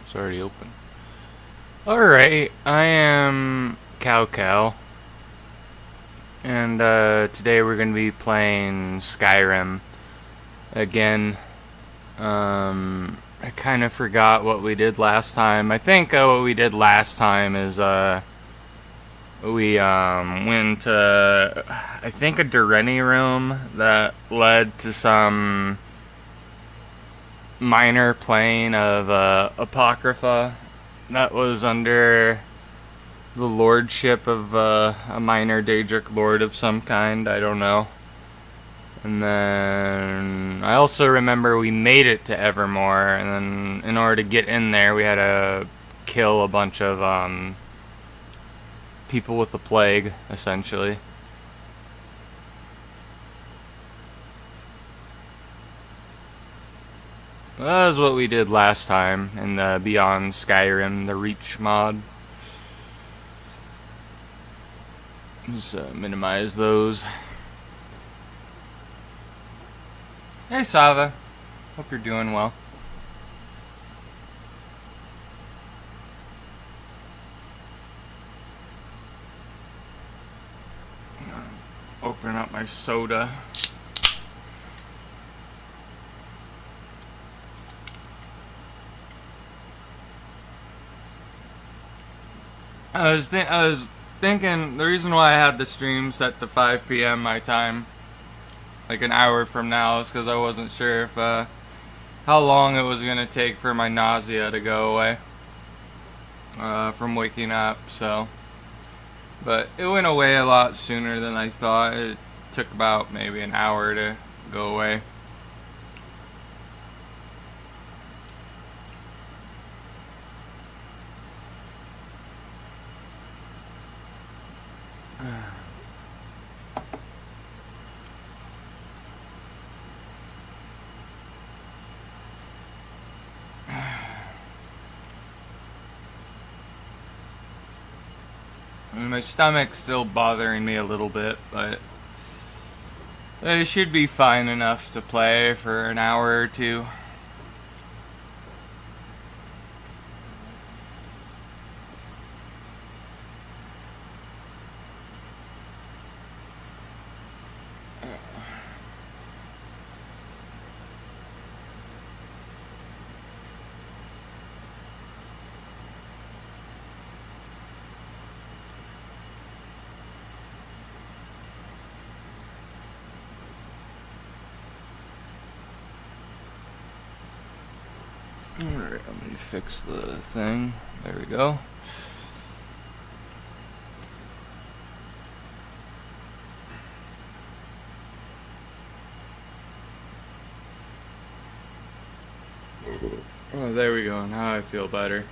It's already open. Alright, I am Cow, and today we're going to be playing Skyrim again. I kind of forgot what we did last time. I think what we did last time is we went to, I think, a Durrani room that led to some minor plane of Apocrypha that was under the lordship of a minor Daedric lord of some kind. I don't know. And then I also remember we made it to Evermore, and then in order to get in there we had to kill a bunch of people with the plague, essentially. That was what we did last time in the Beyond Skyrim, the Reach mod. Just minimize those. Hey Sava, hope you're doing well. Open up my soda. I was thinking the reason why I had the stream set to 5 p.m. my time, like an hour from now, is because I wasn't sure if how long it was gonna take for my nausea to go away from waking up. So, but it went away a lot sooner than I thought. It took about maybe an hour to go away. My stomach's still bothering me a little bit, but it should be fine enough to play for an hour or two. Alright, let me fix the thing. There we go. Oh, there we go. Now I feel better.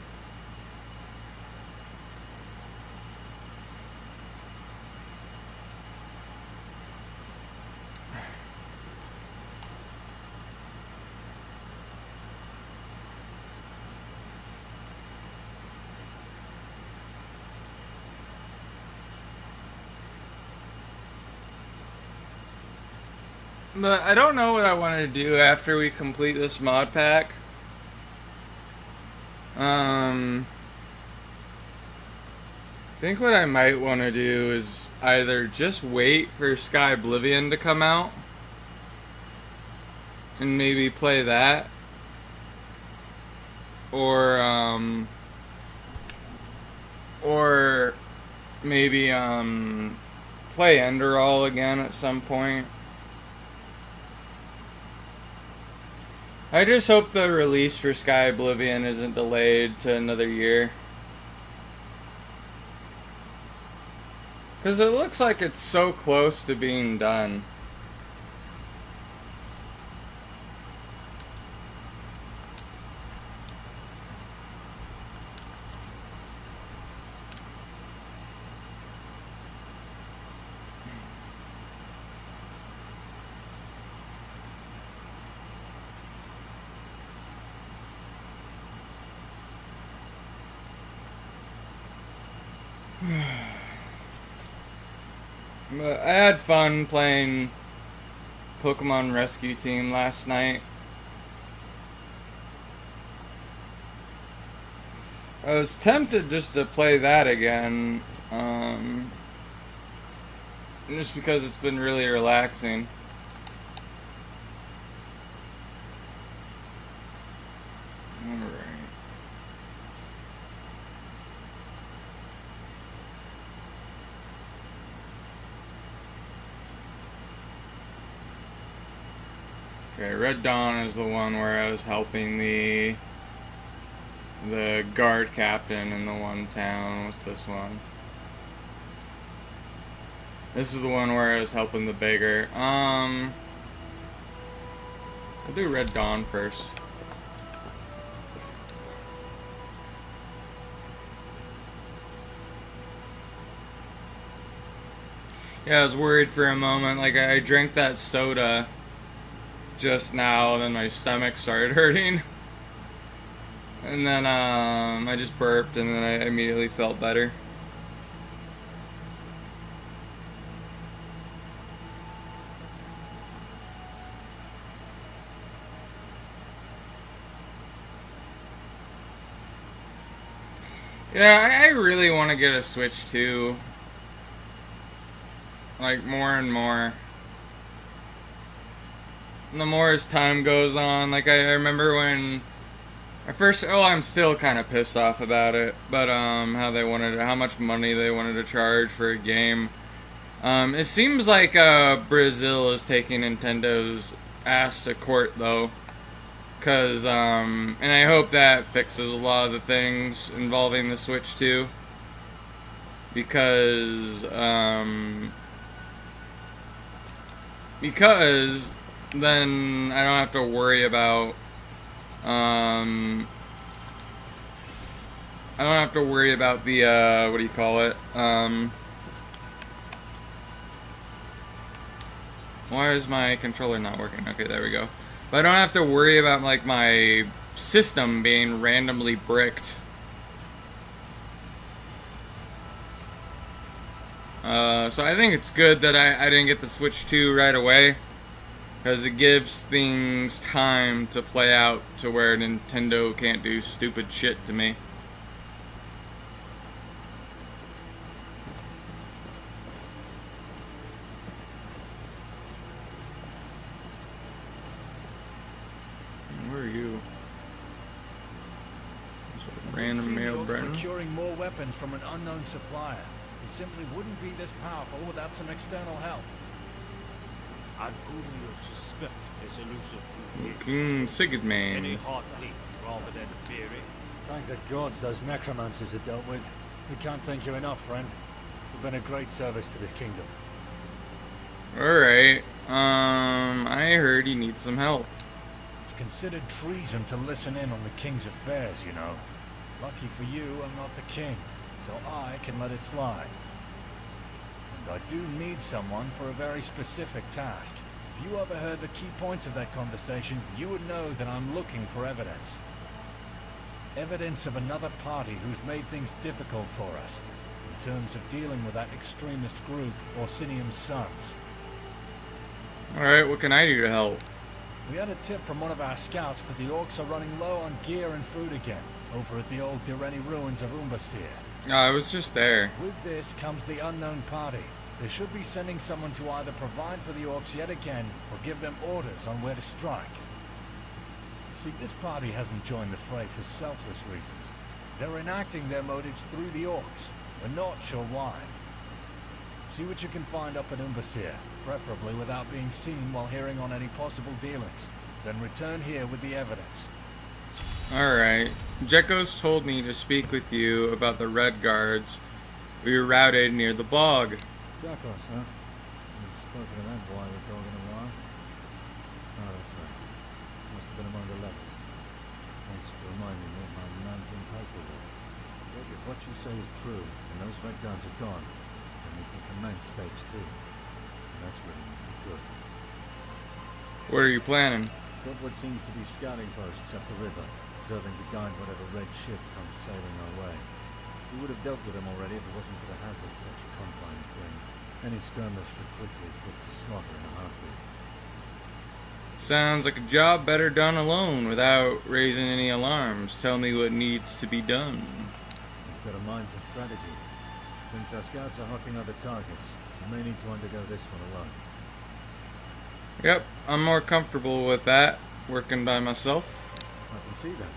But I don't know what I want to do after we complete this mod pack. I think what I might want to do is either just wait for Sky Oblivion to come out and maybe play that, or maybe play Enderall again at some point. I just hope the release for Sky Oblivion isn't delayed to another year. Because it looks like it's so close to being done. But I had fun playing Pokemon Rescue Team last night. I was tempted just to play that again, just because it's been really relaxing. Alright. Okay, Red Dawn is the one where I was helping the guard captain in the one town. What's this one? This is the one where I was helping the beggar. I'll do Red Dawn first. Yeah, I was worried for a moment. Like, I drank that soda just now, and then my stomach started hurting. And then, I just burped, and then I immediately felt better. Yeah, I really want to get a Switch too. Like, more and more. And the more as time goes on, like, I remember when I'm still kind of pissed off about it, but, how much money they wanted to charge for a game. It seems like, Brazil is taking Nintendo's ass to court, though. Cause, and I hope that fixes a lot of the things involving the Switch too. Because then I don't have to worry about, the, what do you call it? Why is my controller not working? Okay, there we go. But I don't have to worry about, like, my system being randomly bricked. So I think it's good that I didn't get the Switch 2 right away. Because it gives things time to play out to where Nintendo can't do stupid shit to me. Random mail, Brennan. Procuring more weapons from an unknown supplier. It simply wouldn't be this powerful without some external help. I'd only suspect a solution. Sigurd-man. Any hard leads rather than theory. Thank the gods those necromancers are dealt with. We can't thank you enough, friend. You've been a great service to this kingdom. Alright. I heard you need some help. It's considered treason to listen in on the king's affairs, you know. Lucky for you, I'm not the king, so I can let it slide. And I do need someone for a very specific task. If you overheard the key points of that conversation, you would know that I'm looking for evidence. Evidence of another party who's made things difficult for us, in terms of dealing with that extremist group, Orsinium's Sons. Alright, what can I do to help? We had a tip from one of our scouts that the orcs are running low on gear and food again, over at the old Direni ruins of Umbasir. I was just there. With this comes the unknown party. They should be sending someone to either provide for the orcs yet again, or give them orders on where to strike. See, this party hasn't joined the fray for selfless reasons. They're enacting their motives through the orcs. We're not sure why. See what you can find up at Umbasir, preferably without being seen while hearing on any possible dealings. Then return here with the evidence. Alright. Jekos told me to speak with you about the Red Guards. We were routed near the bog. Jekos, huh? Haven't spoken to that boy with dog in a while. Oh, that's right. Must have been among the levels. Thanks for reminding me of my mountain paperwork. Look, if what you say is true, and those Red Guards are gone, then we can commence stage 2. And that's really for good. What are you planning? Got what seems to be scouting posts up the river, observing to guide whatever red ship comes sailing our way. We would have dealt with them already if it wasn't for the hazards such confines bring. Any skirmish could quickly flip to slaughter in a heartbeat. Sounds like a job better done alone without raising any alarms. Tell me what needs to be done. We've got a mind for strategy. Since our scouts are hawking other targets, we may need to undergo this one alone. Yep, I'm more comfortable with that, working by myself. I can see that.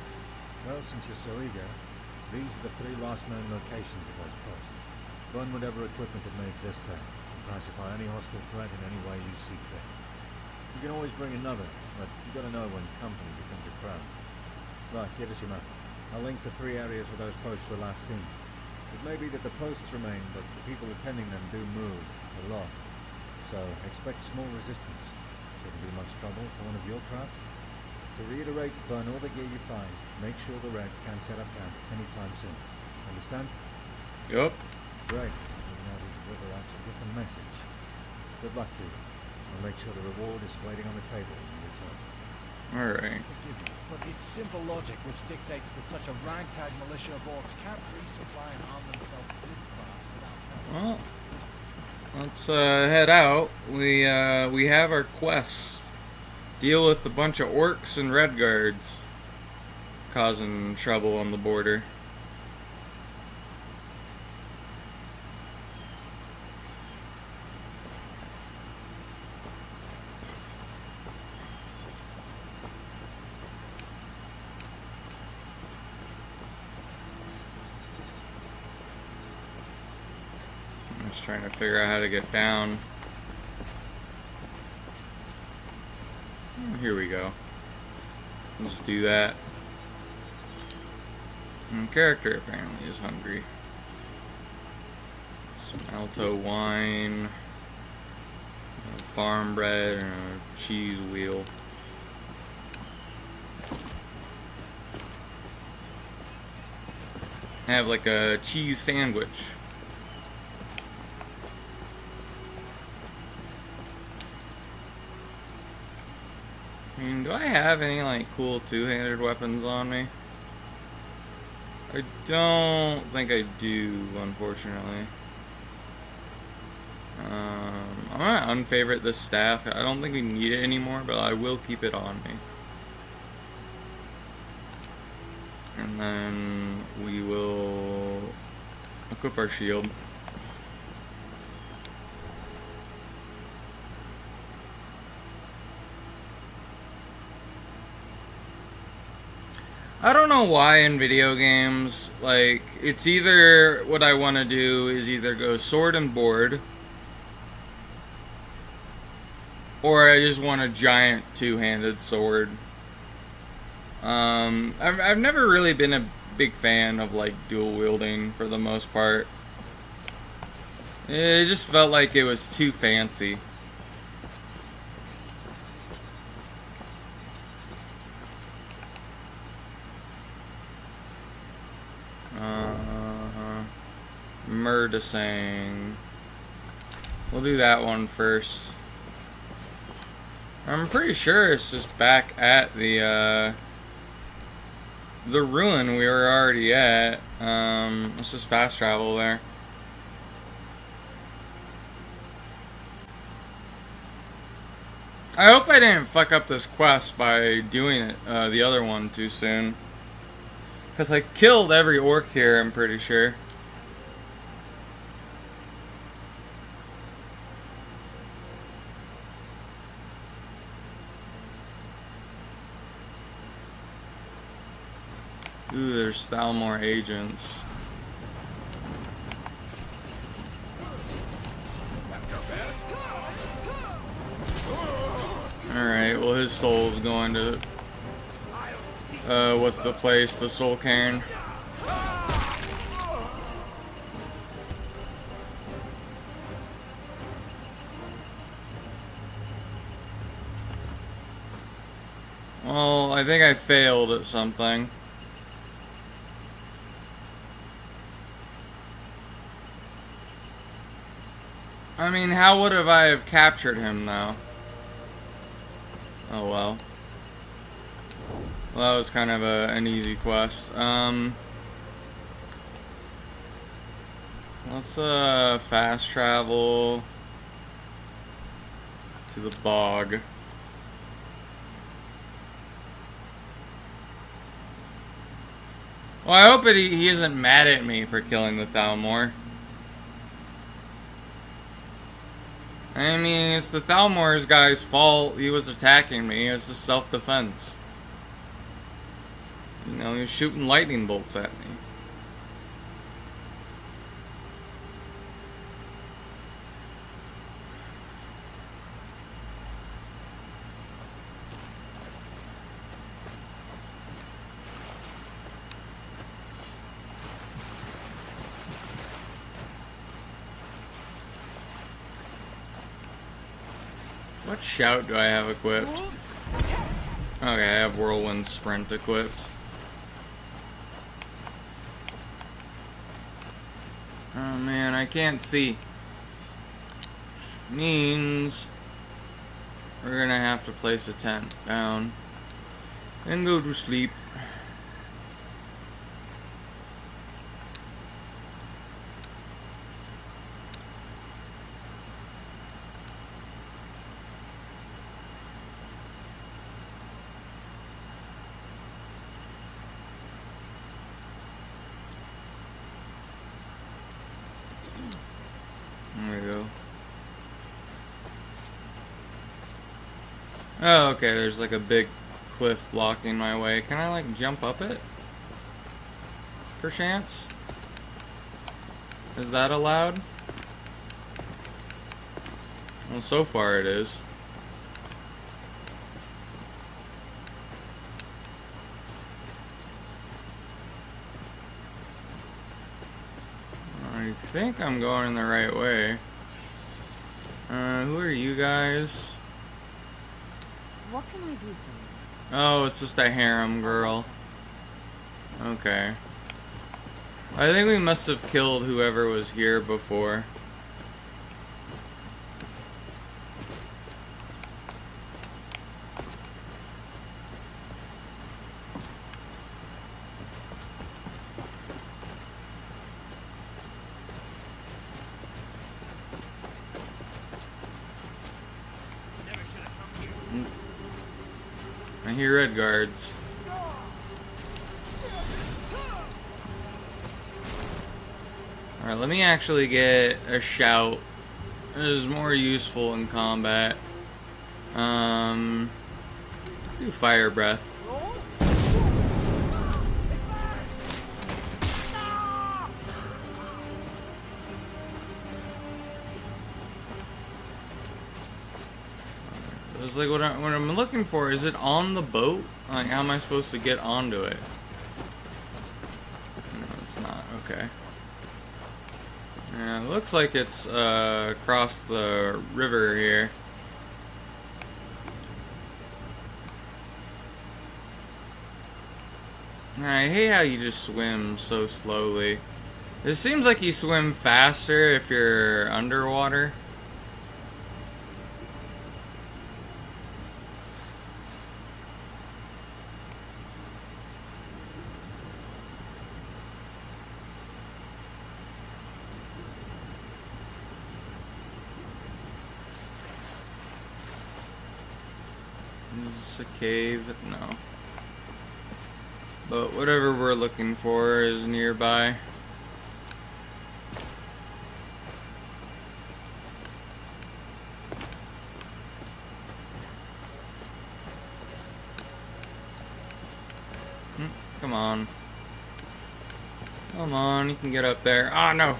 Well, since you're so eager, these are the 3 last known locations of those posts. Burn whatever equipment that may exist there, and pacify any hostile threat in any way you see fit. You can always bring another, but you gotta know when company becomes a crowd. Right, give us your map. I'll link the 3 areas where those posts were last seen. It may be that the posts remain, but the people attending them do move a lot. So expect small resistance. Shouldn't be much trouble for one of your craft. To reiterate, burn all the gear you find. Make sure the Reds can't set up camp anytime soon. Understand? Yup. Great. Even now these river rats will get the message. Good luck to you. I'll make sure the reward is waiting on the table when you return. Alright. Forgive me, but it's simple logic which dictates that such a ragtag militia of orcs can't resupply and arm themselves this far without help. Well, let's head out. We have our quest. Deal with a bunch of orcs and red guards causing trouble on the border. I'm just trying to figure out how to get down. Here we go. Let's do that. And character apparently is hungry. Some Alto wine, farm bread, and a cheese wheel. Have like a cheese sandwich. I mean, do I have any like cool two-handed weapons on me? I don't think I do, unfortunately. I'm gonna unfavorite this staff. I don't think we need it anymore, but I will keep it on me. And then we will equip our shield. I don't know why in video games, like, it's either, what I want to do is either go sword and board, or I just want a giant two-handed sword. I've never really been a big fan of, like, dual wielding for the most part. It just felt like it was too fancy. Murdasang. We'll do that one first. I'm pretty sure it's just back at the ruin we were already at. Let's just fast travel there. I hope I didn't fuck up this quest by doing it, the other one too soon. Because I killed every orc here, I'm pretty sure. Ooh, there's Thalmor agents. Alright, well his soul's going to... what's the place? The Soul Cairn. Well, I think I failed at something. I mean, how would have I have captured him, though? Oh, well. Well, that was kind of an easy quest. Let's, fast travel to the bog. Well, I hope he isn't mad at me for killing the Thalmor. I mean, it's the Thalmor's guy's fault. He was attacking me. It's just self-defense. You know, he was shooting lightning bolts at me. What shout do I have equipped? Okay, I have Whirlwind Sprint equipped. Oh man, I can't see. Means we're gonna have to place a tent down and go to sleep. There we go. Oh, okay, there's like a big cliff blocking my way. Can I like jump up it? Perchance? Is that allowed? Well, so far it is. I think I'm going the right way. Who are you guys? What can I do for you? Oh, it's just a harem girl. Okay. I think we must have killed whoever was here before. I hear red guards. Alright, let me actually get a shout. It is more useful in combat. Do fire breath. It's like what I'm looking for. Is it on the boat? Like, how am I supposed to get onto it? No, it's not. Okay. Yeah, it looks like it's across the river here. I hate how you just swim so slowly. It seems like you swim faster if you're underwater. Is this a cave? No. But whatever we're looking for is nearby. Come on. Come on, you can get up there. Ah, no!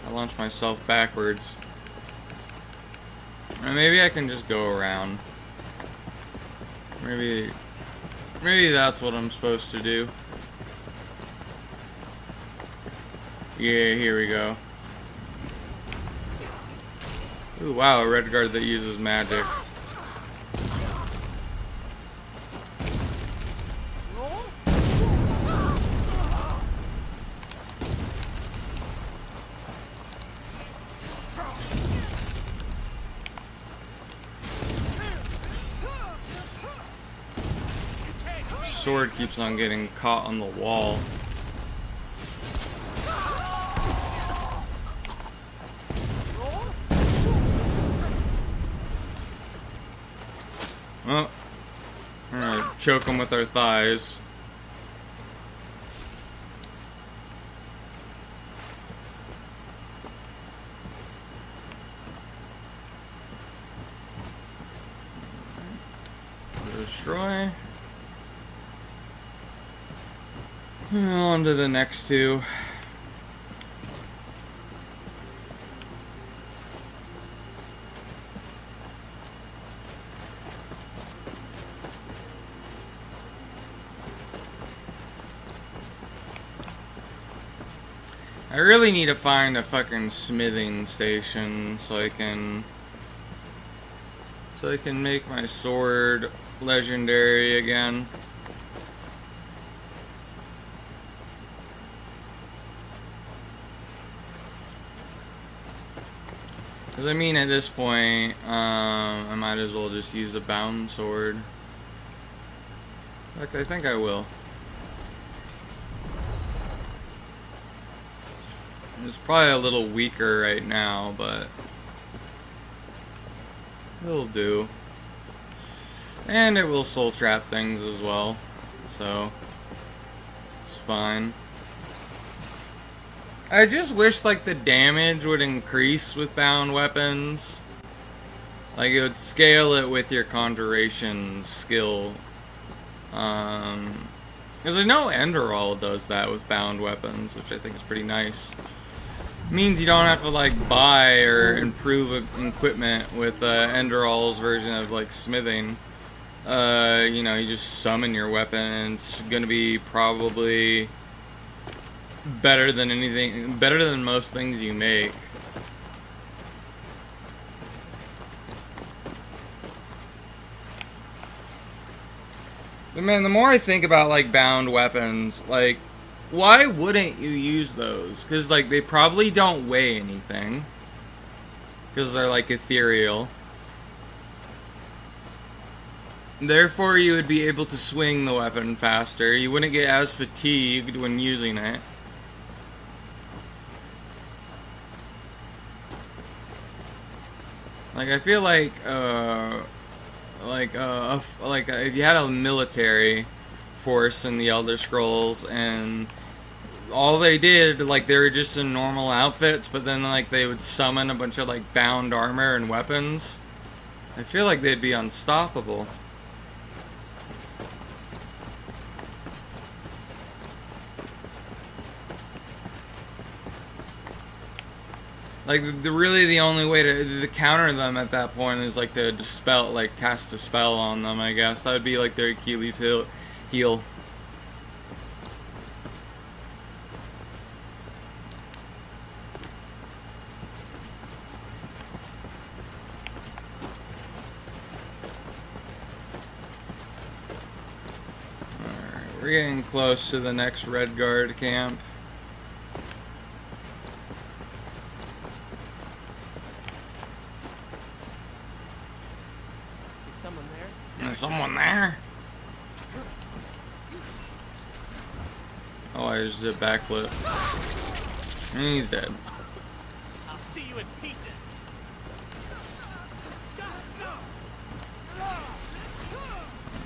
I launched myself backwards. Or maybe I can just go around. Maybe that's what I'm supposed to do. Yeah, here we go. Ooh, wow, a red guard that uses magic. Sword keeps on getting caught on the wall. Oh, we're gonna choke them with our thighs. destroy. On to the next two. I really need to find a fucking smithing station so I can make my sword legendary again. Because I mean, at this point, I might as well just use a bound sword. In fact, I think I will. It's probably a little weaker right now, but it'll do. And it will soul trap things as well, so it's fine. I just wish like the damage would increase with bound weapons. Like it would scale it with your conjuration skill. Because I know Enderall does that with bound weapons, which I think is pretty nice. Means you don't have to like buy or improve equipment with Enderall's version of like smithing. You know, you just summon your weapon and it's gonna be probably better than anything, better than most things you make. But man, the more I think about like bound weapons, like why wouldn't you use those? Because like they probably don't weigh anything. Because they're like ethereal. Therefore you would be able to swing the weapon faster. You wouldn't get as fatigued when using it. Like I feel like if you had a military force in the Elder Scrolls and all they did, like they were just in normal outfits, but then like they would summon a bunch of like bound armor and weapons, I feel like they'd be unstoppable. Like really the only way to counter them at that point is like to dispel, like cast a spell on them, I guess. That would be like their Achilles heel. Alright, we're getting close to the next Red Guard camp. Is someone there? Oh, I just did a backflip. And he's dead. I'll see you in pieces.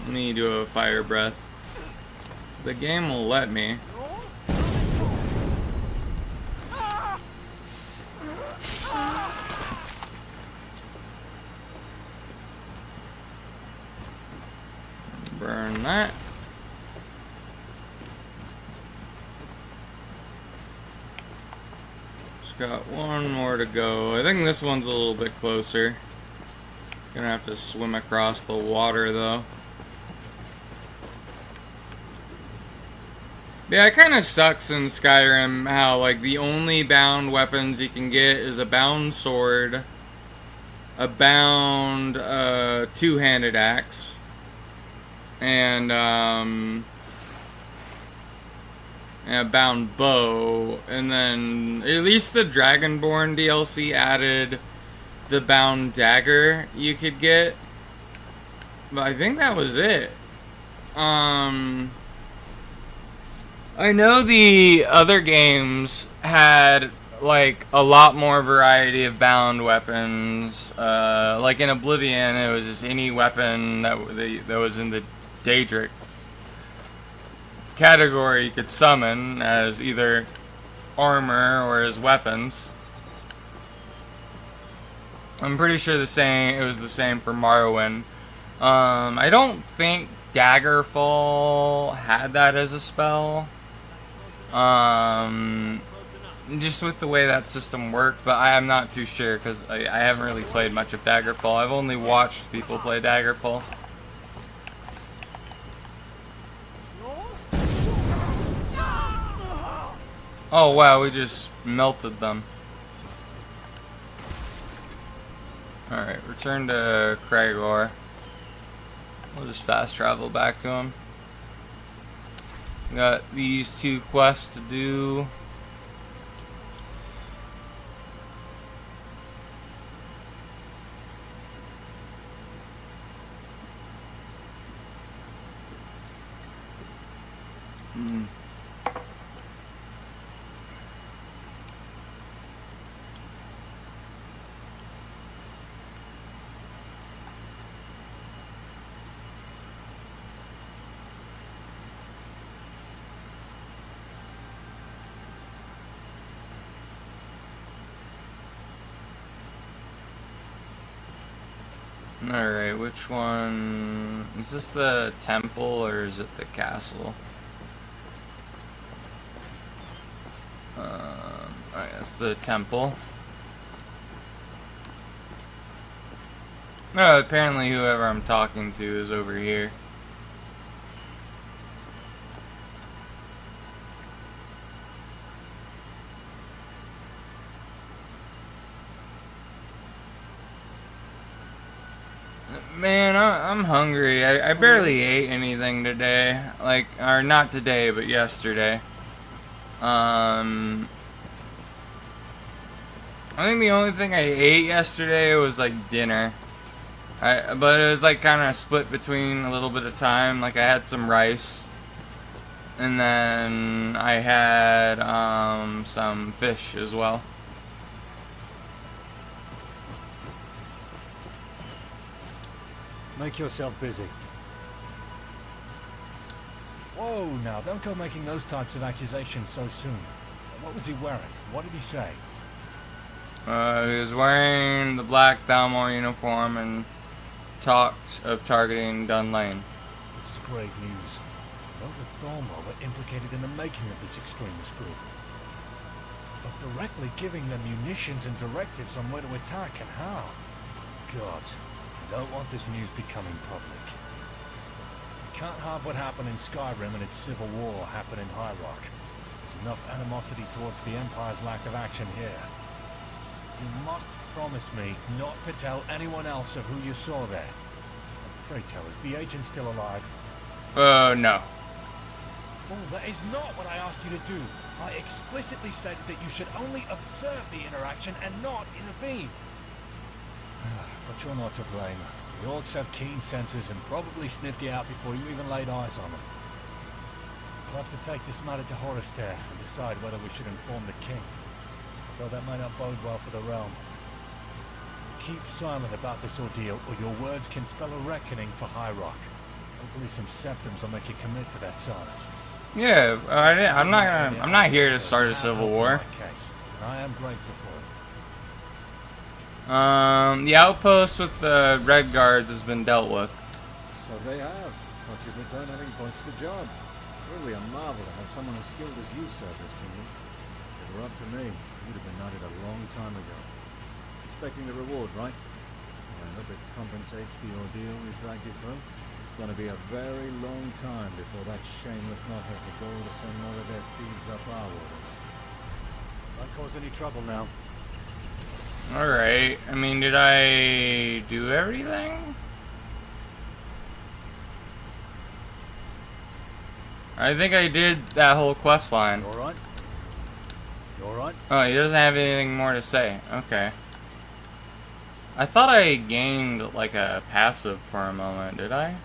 Let me do a fire breath. The game will let me. Burn that. Just got one more to go. I think this one's a little bit closer. Gonna have to swim across the water though. Yeah, it kind of sucks in Skyrim how like the only bound weapons you can get is a bound sword, a bound two-handed axe, and a bound bow. And then at least the Dragonborn DLC added the bound dagger you could get, but I think that was it. I know the other games had like a lot more variety of bound weapons. Like in Oblivion, it was just any weapon that was in the Daedric category you could summon as either armor or as weapons. I'm pretty sure it was the same for Morrowind. I don't think Daggerfall had that as a spell. Just with the way that system worked, but I am not too sure because I haven't really played much of Daggerfall. I've only watched people play Daggerfall. Oh wow, we just melted them. Alright, return to Cragor. We'll just fast travel back to him. Got these 2 quests to do. Alright, which one? Is this the temple or is it the castle? Alright, that's the temple. No, apparently whoever I'm talking to is over here. Man, I'm hungry. I barely ate anything today. Like, or not today, but yesterday. I think the only thing I ate yesterday was like dinner. But it was like kind of split between a little bit of time. Like I had some rice. And then I had some fish as well. Make yourself busy. Whoa, now, don't go making those types of accusations so soon. What was he wearing? What did he say? He was wearing the black Thalmor uniform and talked of targeting Dun Lane. This is grave news. Those with Thalmor were implicated in the making of this extremist group. But directly giving them munitions and directives on where to attack and how. God. I don't want this news becoming public. We can't have what happened in Skyrim and its civil war happen in High Rock. There's enough animosity towards the Empire's lack of action here. You must promise me not to tell anyone else of who you saw there. Pray tell us, the agent's still alive? No. Fool, that is not what I asked you to do. I explicitly stated that you should only observe the interaction and not intervene. But you're not to blame. The orcs have keen senses and probably sniffed you out before you even laid eyes on them. We'll have to take this matter to Horrister and decide whether we should inform the king. Though that may not bode well for the realm. Keep silent about this ordeal, or your words can spell a reckoning for High Rock. Hopefully some symptoms will make you commit to that silence. Yeah, I'm not here to start a civil war. I am grateful for it. The outpost with the Red Guards has been dealt with. So they have. Once you've returned having points to the job. It's really a marvel to have someone as skilled as you serve this kingdom. If it were up to me, you'd have been knighted a long time ago. Expecting the reward, right? I hope it compensates the ordeal we've dragged you through. It's going to be a very long time before that shameless knot has the goal to send more of their thieves up our waters. Not cause any trouble now. Alright, I mean, did I do everything? I think I did that whole quest line. You alright? You alright? Oh, he doesn't have anything more to say. Okay. I thought I gained, like, a passive for a moment, did I?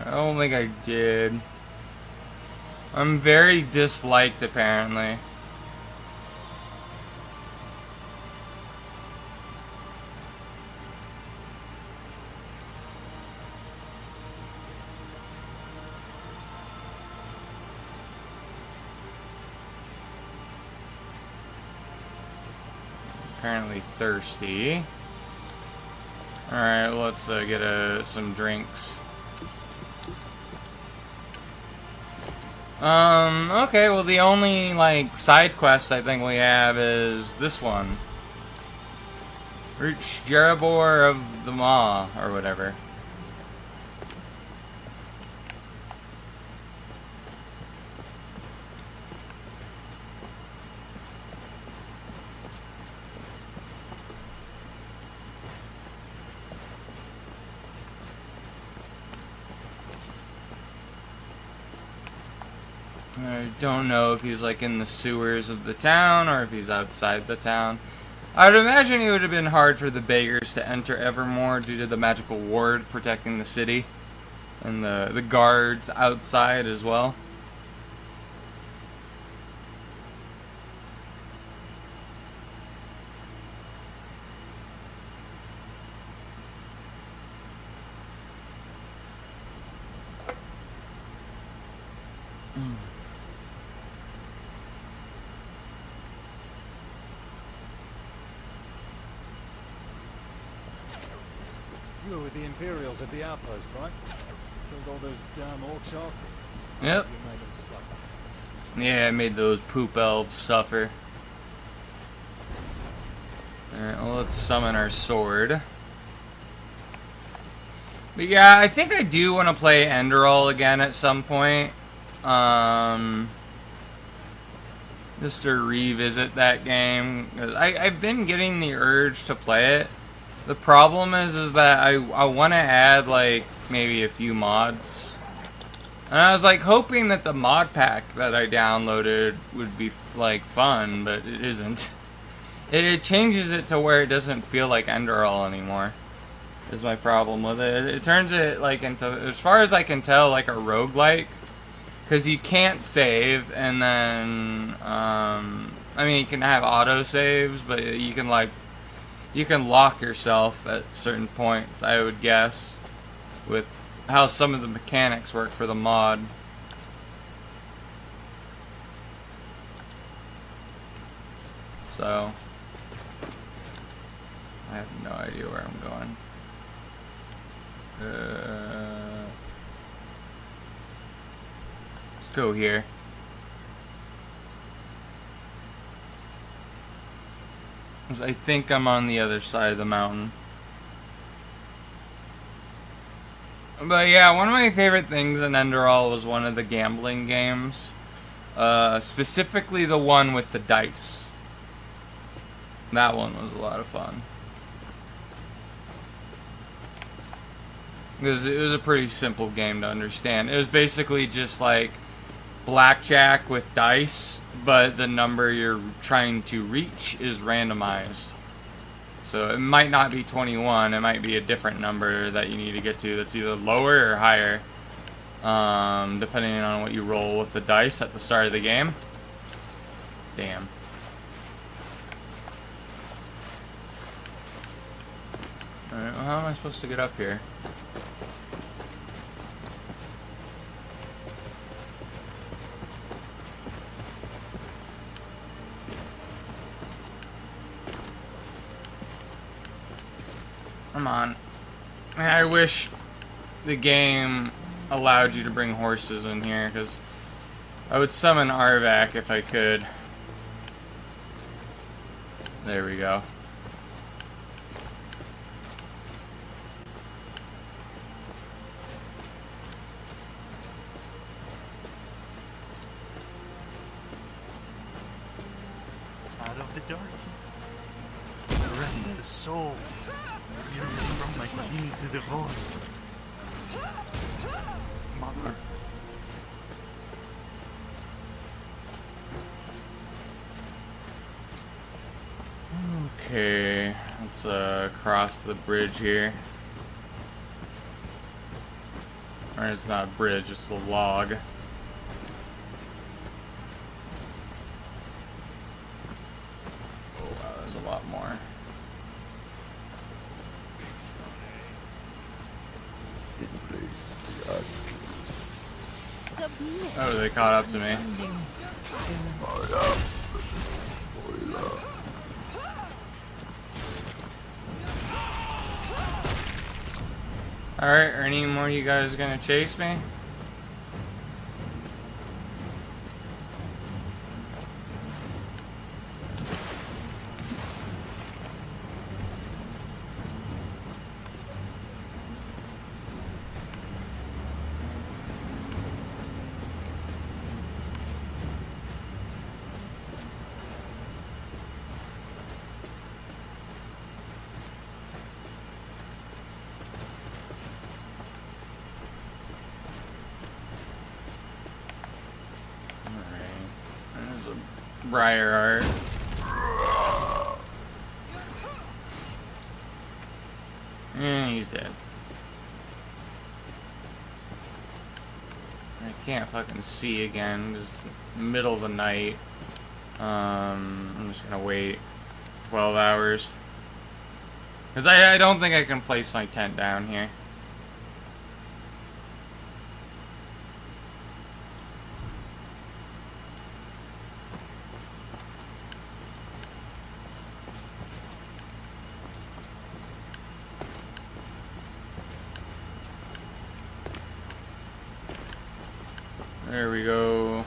I don't think I did. I'm very disliked, apparently. apparently thirsty. Alright, let's get some drinks. Okay, well the only, like, side quest I think we have is this one. Reach Jeroboam of the Maw, or whatever. I don't know if he's like in the sewers of the town or if he's outside the town. I would imagine it would have been hard for the beggars to enter Evermore due to the magical ward protecting the city and the guards outside as well. You were with the Imperials at the outpost, right? Killed all those damn orcs off? Yep. You made them suffer. Yeah, I made those poop elves suffer. Alright, well, let's summon our sword. But yeah, I think I do want to play Enderall again at some point. Just to revisit that game. I've been getting the urge to play it. The problem is that I want to add, like, maybe a few mods. And I was, like, hoping that the mod pack that I downloaded would be, like, fun, but it isn't. It changes it to where it doesn't feel like Enderall anymore, is my problem with it. It turns it, like, into, as far as I can tell, like a roguelike. Because you can't save, and then, I mean, you can have auto-saves, but you can, like, you can lock yourself at certain points, I would guess, with how some of the mechanics work for the mod. So, I have no idea where I'm going. Let's go here. I think I'm on the other side of the mountain. But yeah, one of my favorite things in Enderall was one of the gambling games. Specifically the one with the dice. That one was a lot of fun. Because it was a pretty simple game to understand. It was basically just like blackjack with dice, but the number you're trying to reach is randomized. So it might not be 21, it might be a different number that you need to get to that's either lower or higher, depending on what you roll with the dice at the start of the game. Damn. Alright, well, how am I supposed to get up here? Come on. Man, I wish the game allowed you to bring horses in here, because I would summon Arvak if I could. There we go. Out of the dark. Surrender the soul. You're from my key to the void. Mother. Okay, let's cross the bridge here. Or it's not a bridge, it's a log. Oh wow, there's a lot more. Oh, they caught up to me. Alright, are any more of you guys gonna chase me? Briar art. And he's dead. I can't fucking see again. It's middle of the night. I'm just gonna wait 12 hours. Because I don't think I can place my tent down here. There we go.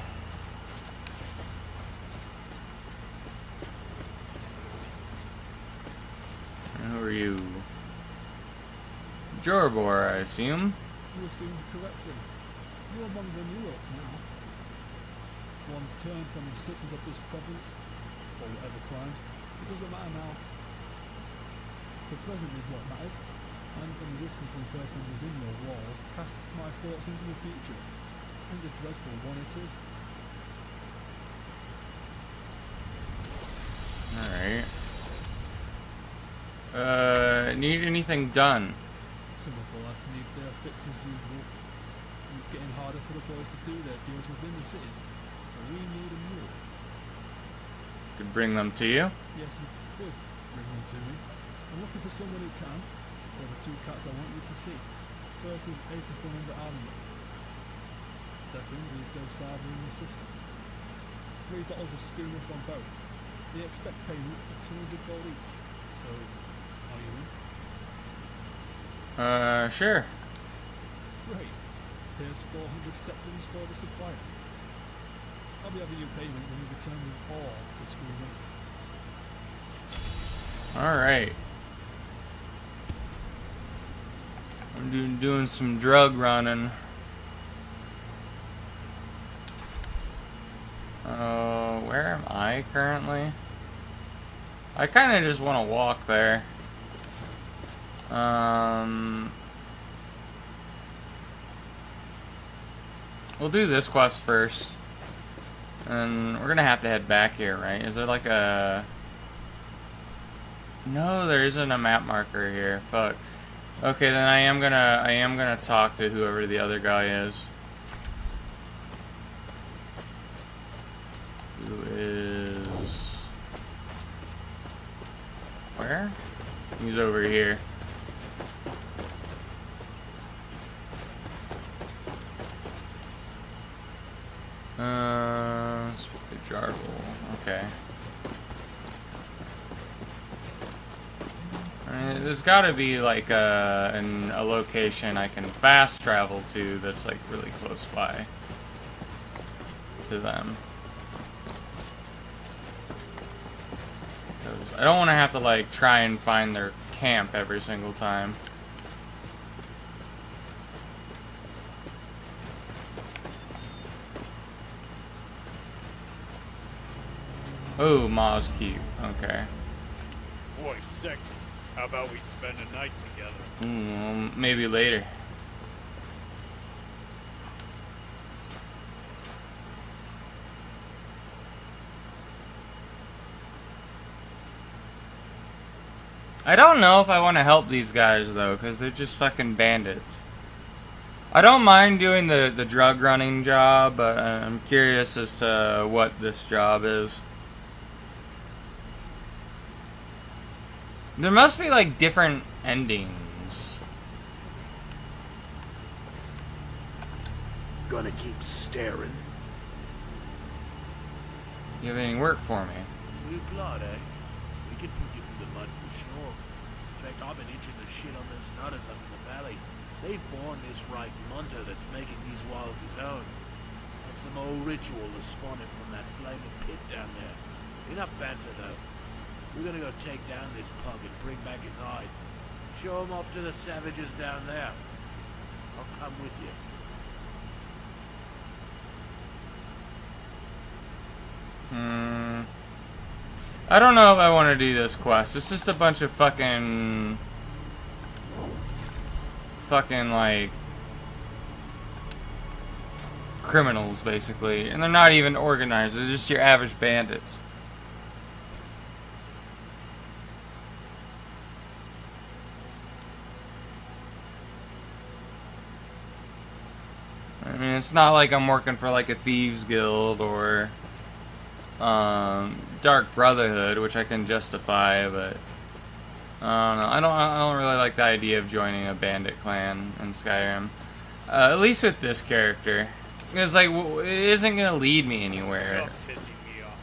And who are you? Jorabor, I assume. You assumed correctly. You're among the new oak now. One's turned from the citizens of this province, or whatever crimes. It doesn't matter now. The present is what matters, and from the whispers we've heard from within your walls, casts my thoughts into the future. And a dreadful one it is. Alright. Need anything done? Some of the lads need their fix as usual. And it's getting harder for the boys to do their deals within the cities. So we need a mule. Could bring them to you. Yes, you could bring them to me. I'm looking for someone who can. Or the two cats I want you to see. First is Aether and the Army. Second is Dosada in the system. 3 bottles of schooner from both. They expect payment of 200 gold each. So, are you in? Sure. Great. Here's 400 septums for the suppliers. I'll be having you payment when you return with all the schooner. Alright. I'm doing some drug running. Where am I currently? I kind of just want to walk there. We'll do this quest first. And we're gonna have to head back here, right? Is there like a... No, there isn't a map marker here. Fuck. Okay, then I am gonna talk to whoever the other guy is. Who is... Where? He's over here. Speak to Jarble. Okay. There's gotta be like a location I can fast travel to that's like really close by to them. I don't want to have to like try and find their camp every single time. Oh, Ma's cute. Okay. Boy, sexy. How about we spend a night together? Well, maybe later. I don't know if I want to help these guys though, because they're just fucking bandits. I don't mind doing the drug running job, but I'm curious as to what this job is. There must be like different endings. Gonna keep staring. You have any work for me? You blood, eh? We can put you through the mud for sure. In fact, I've been itching the shit on those nutters up in the valley. They've born this right munter that's making these wilds his own. And some old ritual to spawn him from that flaming pit down there. Enough banter, though. We're gonna go take down this pug and bring back his hide. Show him off to the savages down there. I'll come with you. I don't know if I want to do this quest. It's just a bunch of fucking like criminals, basically, and they're not even organized. They're just your average bandits. I mean, it's not like I'm working for like a thieves guild or Dark Brotherhood, which I can justify, but I don't know. I don't really like the idea of joining a bandit clan in Skyrim. At least with this character, it's like it isn't gonna lead me anywhere. Stop pissing me off.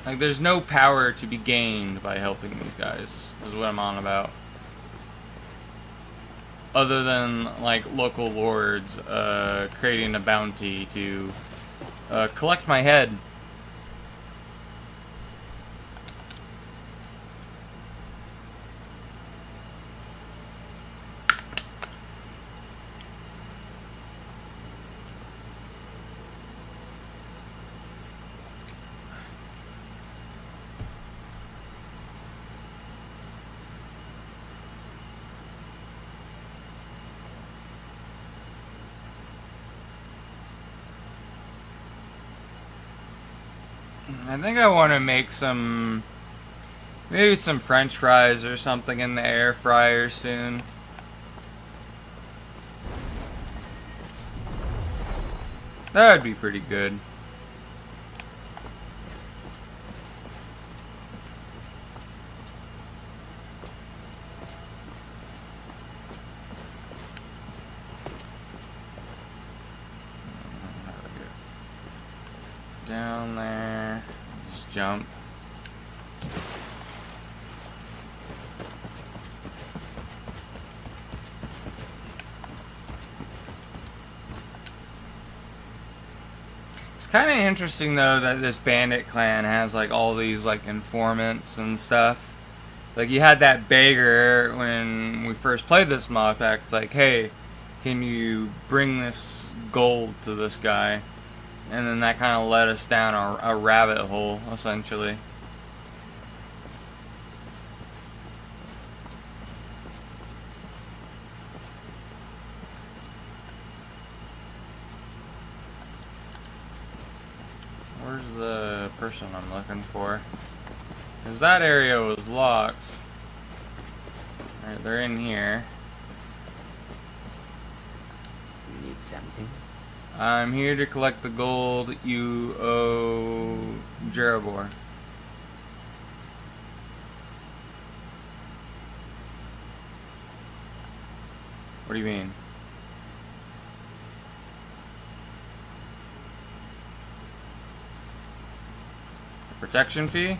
Like, there's no power to be gained by helping these guys, is what I'm on about. Other than, like, local lords creating a bounty to collect my head. I think I want to make maybe some French fries or something in the air fryer soon. That would be pretty good. Down there. Just jump. It's kind of interesting though that this bandit clan has like all these like informants and stuff. Like you had that beggar when we first played this mod pack. It's like, hey, can you bring this gold to this guy? And then that kind of led us down a rabbit hole, essentially. Where's the person I'm looking for? Because that area was locked. Alright, they're in here. Need something? I'm here to collect the gold you owe Jeroboam. What do you mean? Protection fee?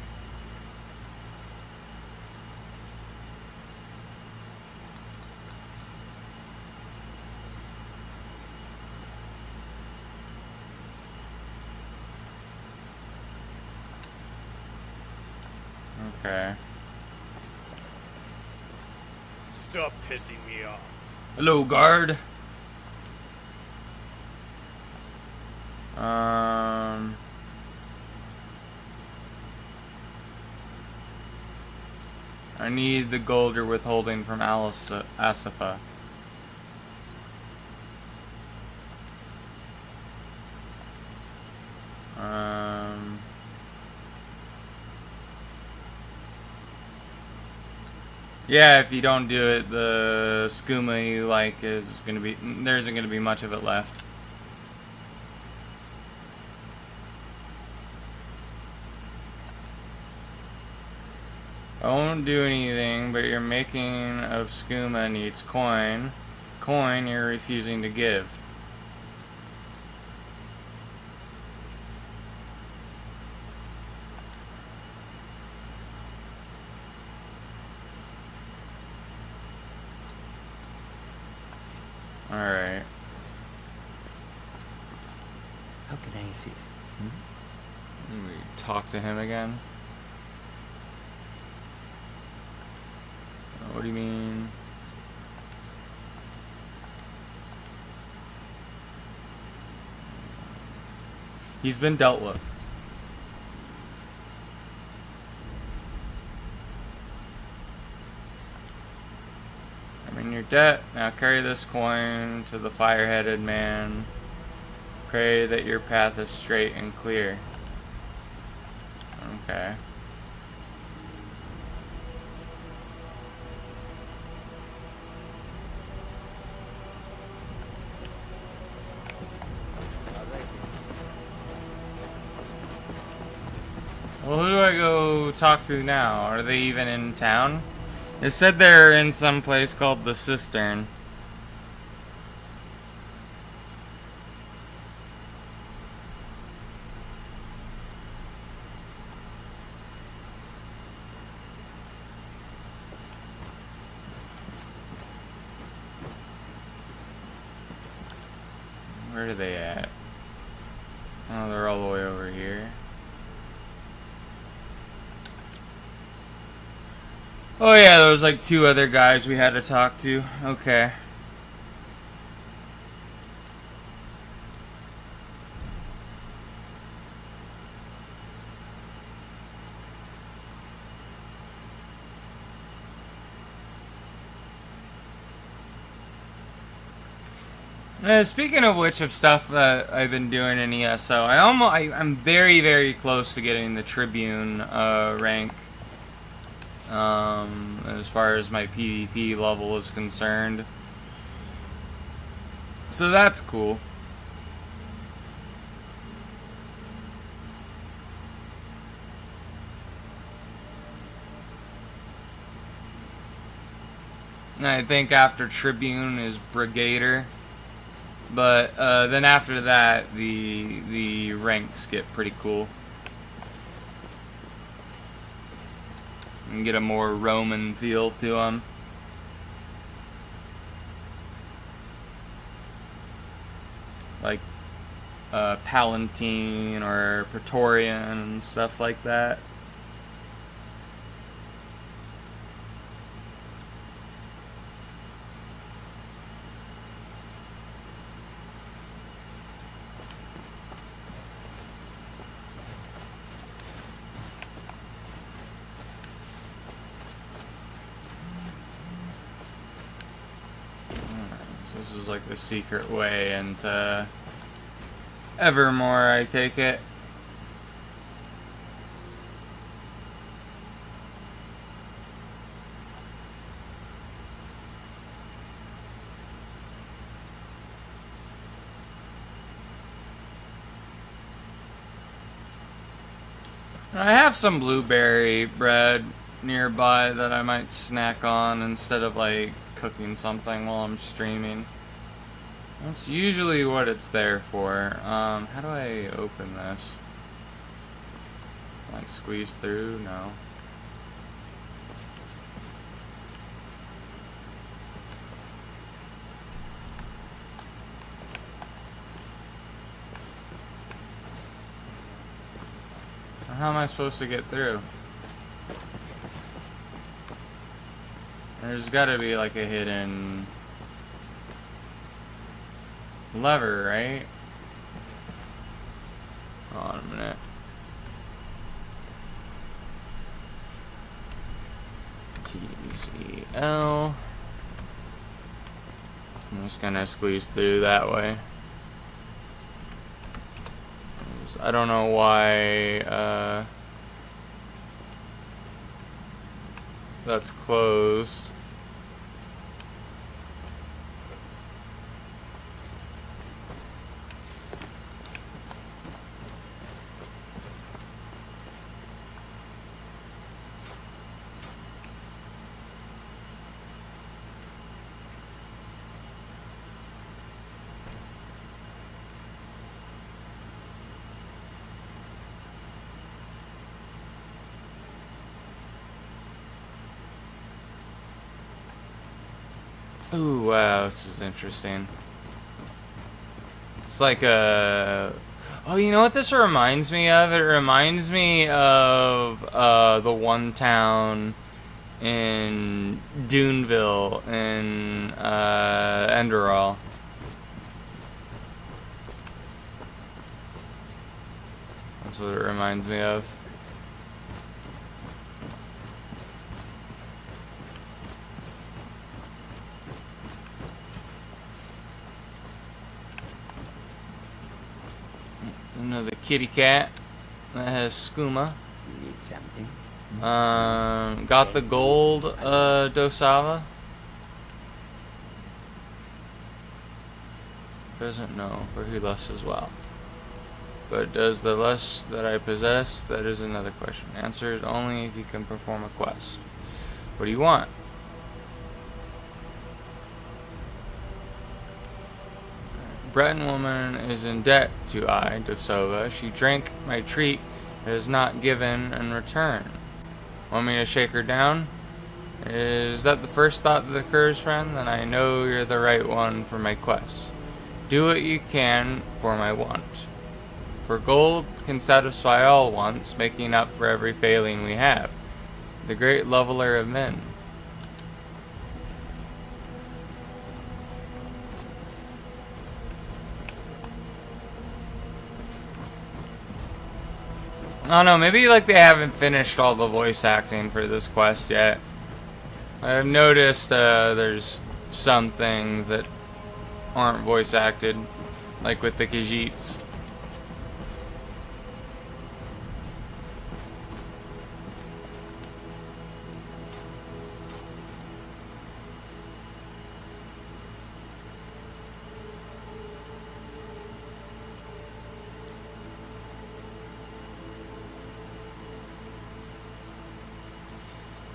Okay. Stop pissing me off. Hello, guard. I need the gold you're withholding from Asifa. Yeah, if you don't do it, the skooma you like is gonna be, there isn't gonna be much of it left. I won't do anything, but your making of skooma needs coin. Coin you're refusing to give. Alright. How can I assist? Let me talk to him again. What do you mean? He's been dealt with. I'm in your debt. Now carry this coin to the fire-headed man. Pray that your path is straight and clear. Okay. Well, who do I go talk to now? Are they even in town? It said they're in some place called the Cistern. Where are they at? Oh, they're all the way over here. Oh yeah, there was like 2 other guys we had to talk to. Okay. Speaking of which, of stuff that I've been doing in ESO, I'm very, very close to getting the Tribune rank. As far as my PvP level is concerned. So that's cool. And I think after Tribune is Brigadier. But then after that, the ranks get pretty cool. And get a more Roman feel to them. Like Palatine or Praetorian and stuff like that. This is like the secret way into Evermore, I take it. I have some blueberry bread nearby that I might snack on instead of like cooking something while I'm streaming. That's usually what it's there for. How do I open this? Like squeeze through? No. How am I supposed to get through? There's gotta be like a hidden lever, right? Hold on a minute. TCL. I'm just gonna squeeze through that way. I don't know why that's closed. Ooh, wow, this is interesting. It's like a... Oh, you know what this reminds me of? It reminds me of the one town in Duneville in Enderal. That's what it reminds me of. Another kitty cat that has skooma. Need something? Got the gold Dosava. Doesn't know, for he lusts as well. But does the lust that I possess? That is another question. Answer is only if you can perform a quest. What do you want? Breton woman is in debt to I, Dosova. She drank my treat, but is not given in return. Want me to shake her down? Is that the first thought that occurs, friend? Then I know you're the right one for my quest. Do what you can for my want. For gold can satisfy all wants, making up for every failing we have. The great leveler of men. I don't know, maybe like they haven't finished all the voice acting for this quest yet. I've noticed there's some things that aren't voice acted, like with the Khajiits.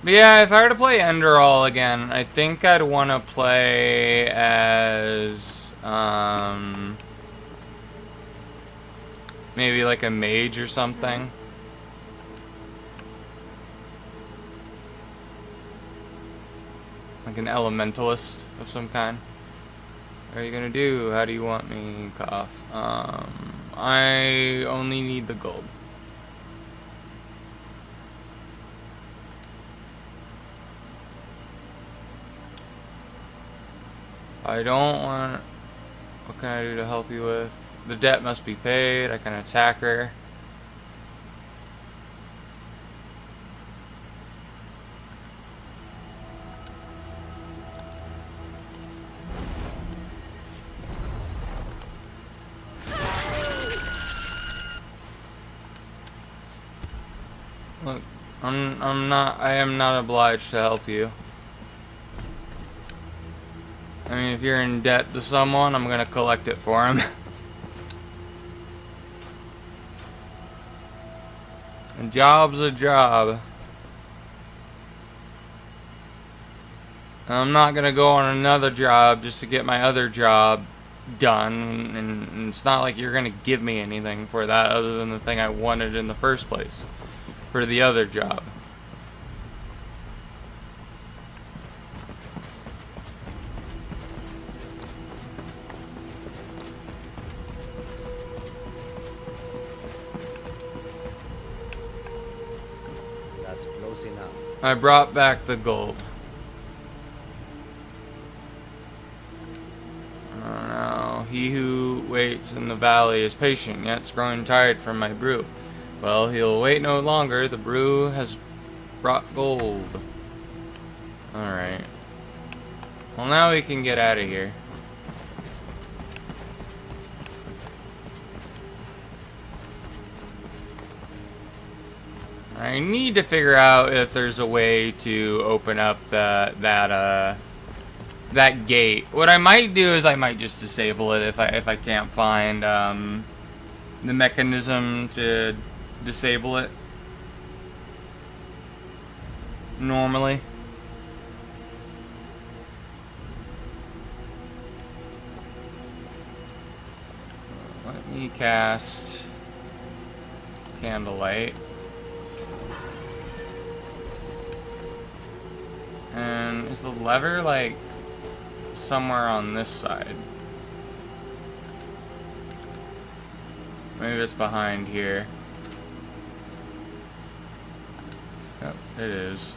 But yeah, if I were to play Enderal again, I think I'd want to play as, maybe like a mage or something. Like an elementalist of some kind. What are you gonna do? How do you want me? Cough. I only need the gold. I don't want... What can I do to help you with? The debt must be paid. I can attack her. Look, I am not obliged to help you. I mean, if you're in debt to someone, I'm gonna collect it for him. A job's a job. And I'm not gonna go on another job just to get my other job done, and it's not like you're gonna give me anything for that other than the thing I wanted in the first place for the other job. That's close enough. I brought back the gold. Oh no. He who waits in the valley is patient, yet is growing tired from my brew. Well, he'll wait no longer. The brew has brought gold. Alright. Well, now we can get out of here. I need to figure out if there's a way to open up that gate. What I might do is I might just disable it if I can't find the mechanism to disable it normally. Let me cast Candlelight. And is the lever like somewhere on this side? Maybe it's behind here. Yep, it is.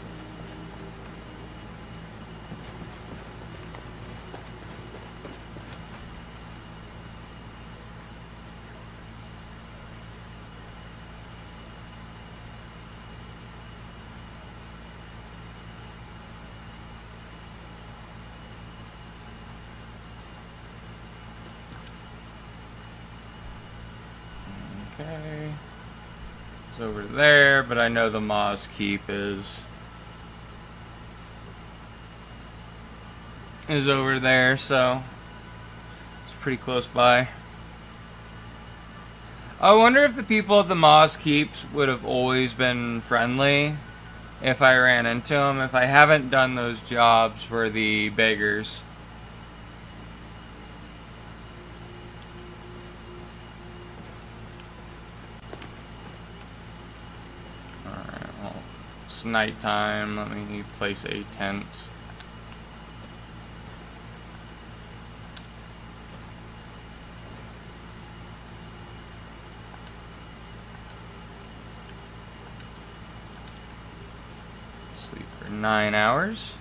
Okay. It's over there, but I know the Maw's Keep is over there, so it's pretty close by. I wonder if the people at the Maw's Keeps would have always been friendly if I ran into them, if I haven't done those jobs for the beggars. Nighttime. Let me place a tent. Sleep for 9 hours.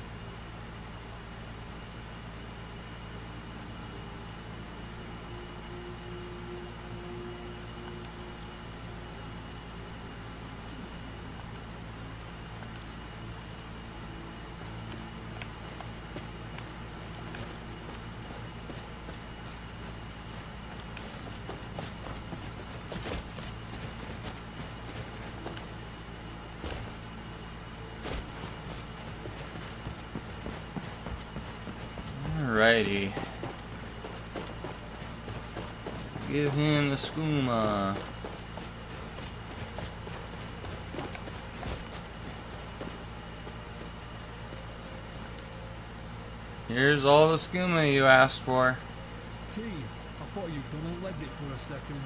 Alrighty. Give him the skooma. Here's all the skooma you asked for. Key, I thought you'd done and legged it for a second.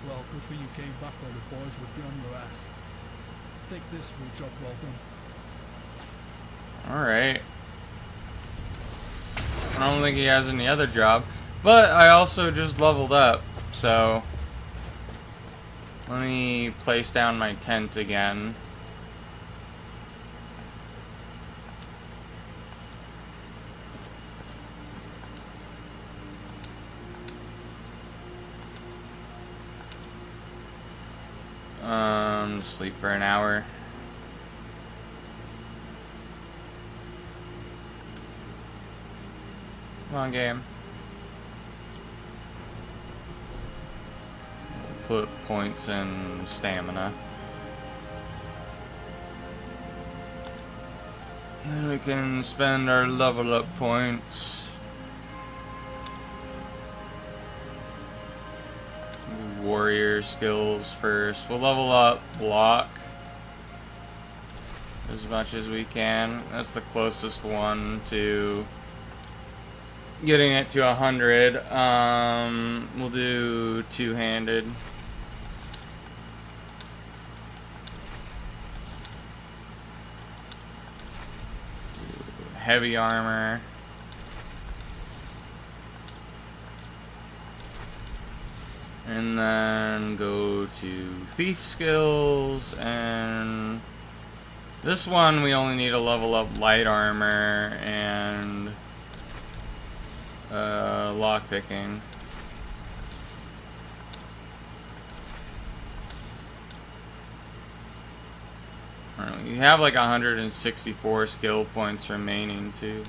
Well, before you came back, all the boys would be on your ass. Take this for a job well done. Alright. I don't think he has any other job. But I also just leveled up, so let me place down my tent again. Sleep for an hour. Come on, game. Put points in stamina. Then we can spend our level up points. Warrior skills first. We'll level up block as much as we can. That's the closest one to getting it to 100. We'll do two-handed. Heavy armor. And then go to thief skills, and this one we only need to level up light armor and lockpicking. You have like 164 skill points remaining too.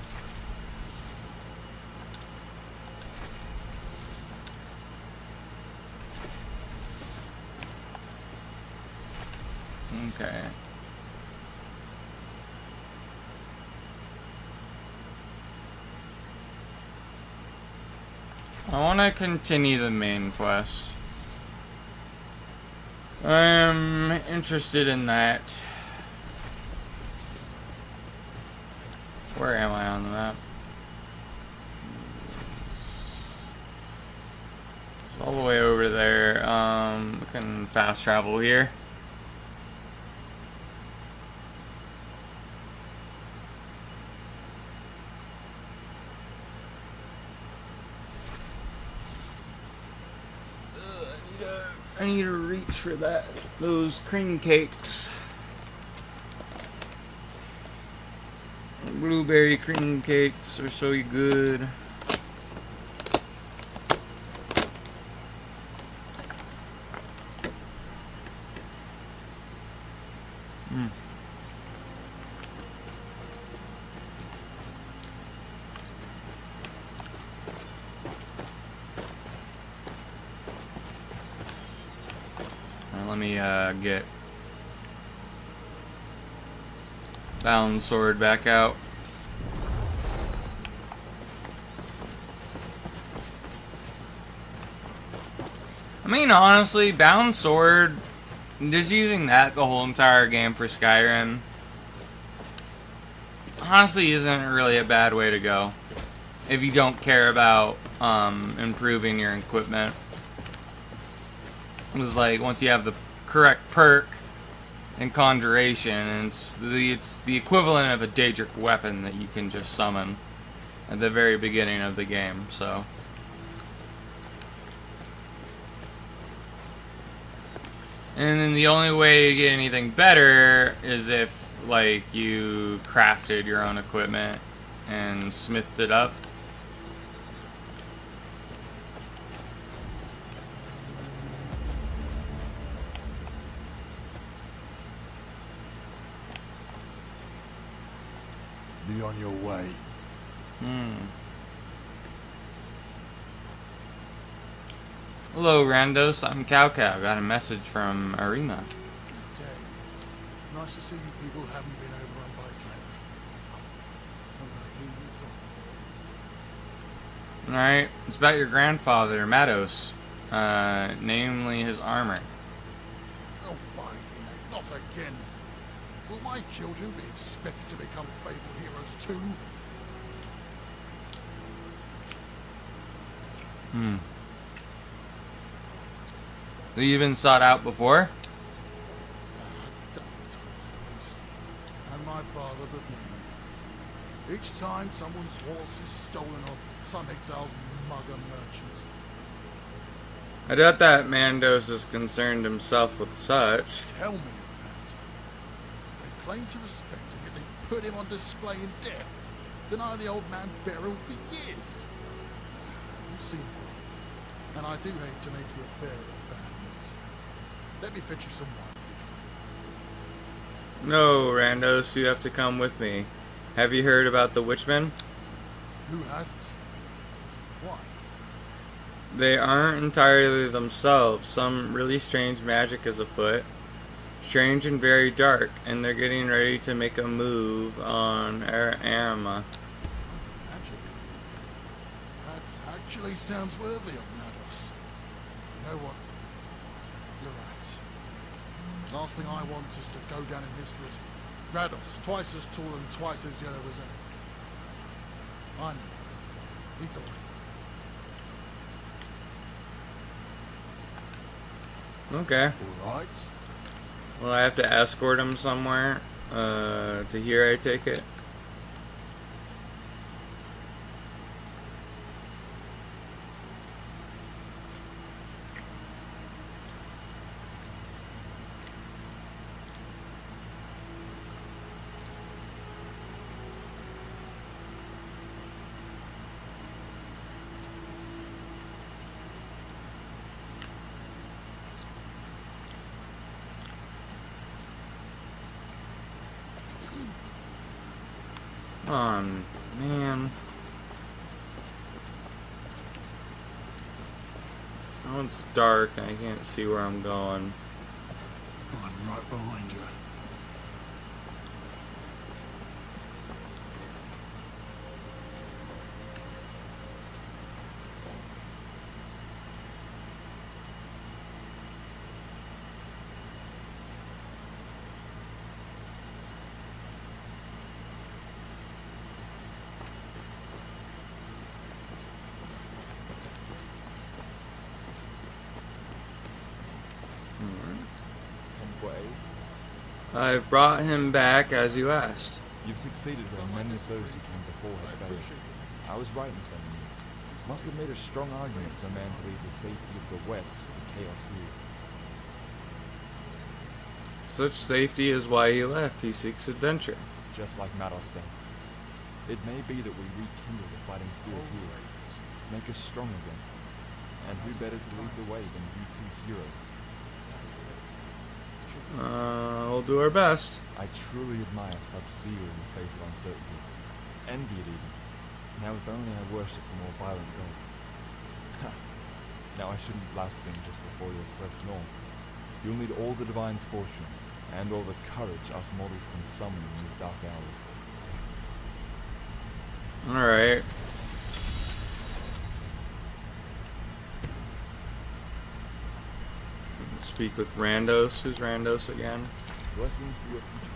Okay. I want to continue the main quest. I'm interested in that. Where am I on the map? It's all the way over there. We can fast travel here. I need to reach for that. Those cream cakes. Blueberry cream cakes are so good. Let me get Bound Sword back out. I mean, honestly, Bound Sword, just using that the whole entire game for Skyrim, honestly isn't really a bad way to go if you don't care about improving your equipment. It's like once you have the correct perk and conjuration, it's the equivalent of a Daedric weapon that you can just summon at the very beginning of the game. So, and then the only way to get anything better is if like you crafted your own equipment and smithed it up. Be on your way. Hello, Randos. I'm Cow Cow. Got a message from Arima. Good day. Nice to see you people haven't been overrun by plague. Alright, it's about your grandfather, Mados. Namely his armor. Oh, my, not again. Will my children be expected to become fabled heroes too? Have you been sought out before? Dozens of times. And my father before me. Each time someone's horse is stolen or some exile's mugger merchant. I doubt that Mandos has concerned himself with such. Tell me about it. They claim to respect him, yet they put him on display in death. Deny the old man burial for years. You've seen one. And I do hate to make you a bearer of bad news. Let me fetch you some wine for you. No, Randos, you have to come with me. Have you heard about the Witchmen? Who hasn't? Why? They aren't entirely themselves. Some really strange magic is afoot. Strange and very dark, and they're getting ready to make a move on Arima. Magic. That actually sounds worthy of Nados. You know what? You're right. Last thing I want is to go down in history as Rados, twice as tall and twice as yellow as ever. I know. Lead the way. Okay. Alright. Well, I have to escort him somewhere. To here, I take it. Come on, man. Oh, it's dark and I can't see where I'm going. I'm right behind you. I've brought him back as you asked. You've succeeded where many of those who came before have failed. I was right in saying you must have made a strong argument for a man to leave the safety of the West for the chaos here. Such safety is why he left. He seeks adventure. Just like Mados then. It may be that we rekindle the fighting spirit here, make us strong again. And who better to lead the way than you two heroes? We'll do our best. I truly admire such zeal in the face of uncertainty. Envy it even. Now if only I worshipped the more violent gods. Now I shouldn't blaspheme just before your quest north. You'll need all the divine's fortune, and all the courage us mortals can summon in these dark hours. Alright. Speak with Randos. Who's Randos again? Blessings for your future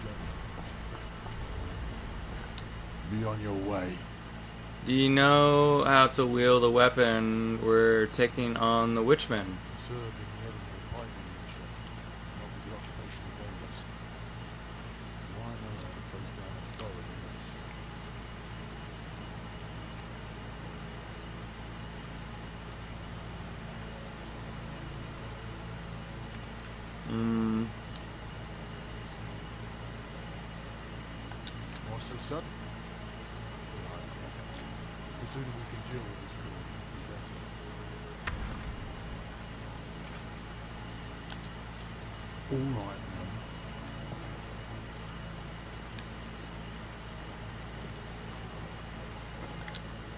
journey. Be on your way. Do you know how to wield a weapon? We're taking on the Witchmen. Served in the Evermore piping workshop, not with the occupation of Nolvus. So I know how to face down authorities. Why so sudden? The sooner we can deal with this girl, the better. All right, then.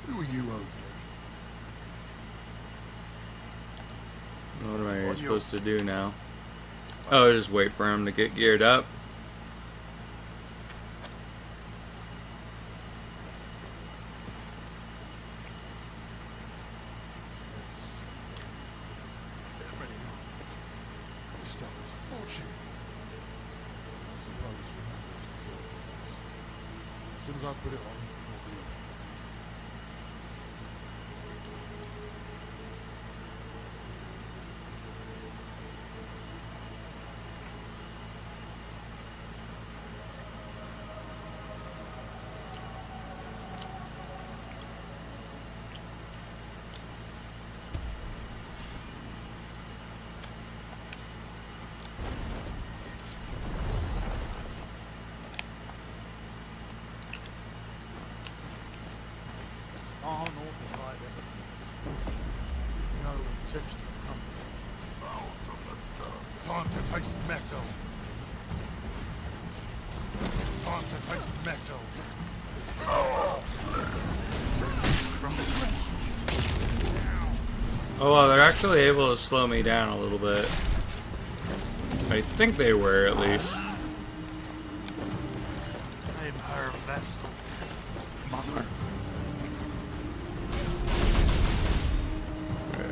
Who are you, Oakley? What am I supposed to do now? Oh, just wait for him to get geared up. This stuff is a fortune. I suppose we have this resort. As soon as I put it on, we'll be off. Far north as I've ever been. No intentions of coming. Time to taste metal. Time to taste metal. Oh, well, they're actually able to slow me down a little bit. I think they were, at least. I'm her vessel, mother.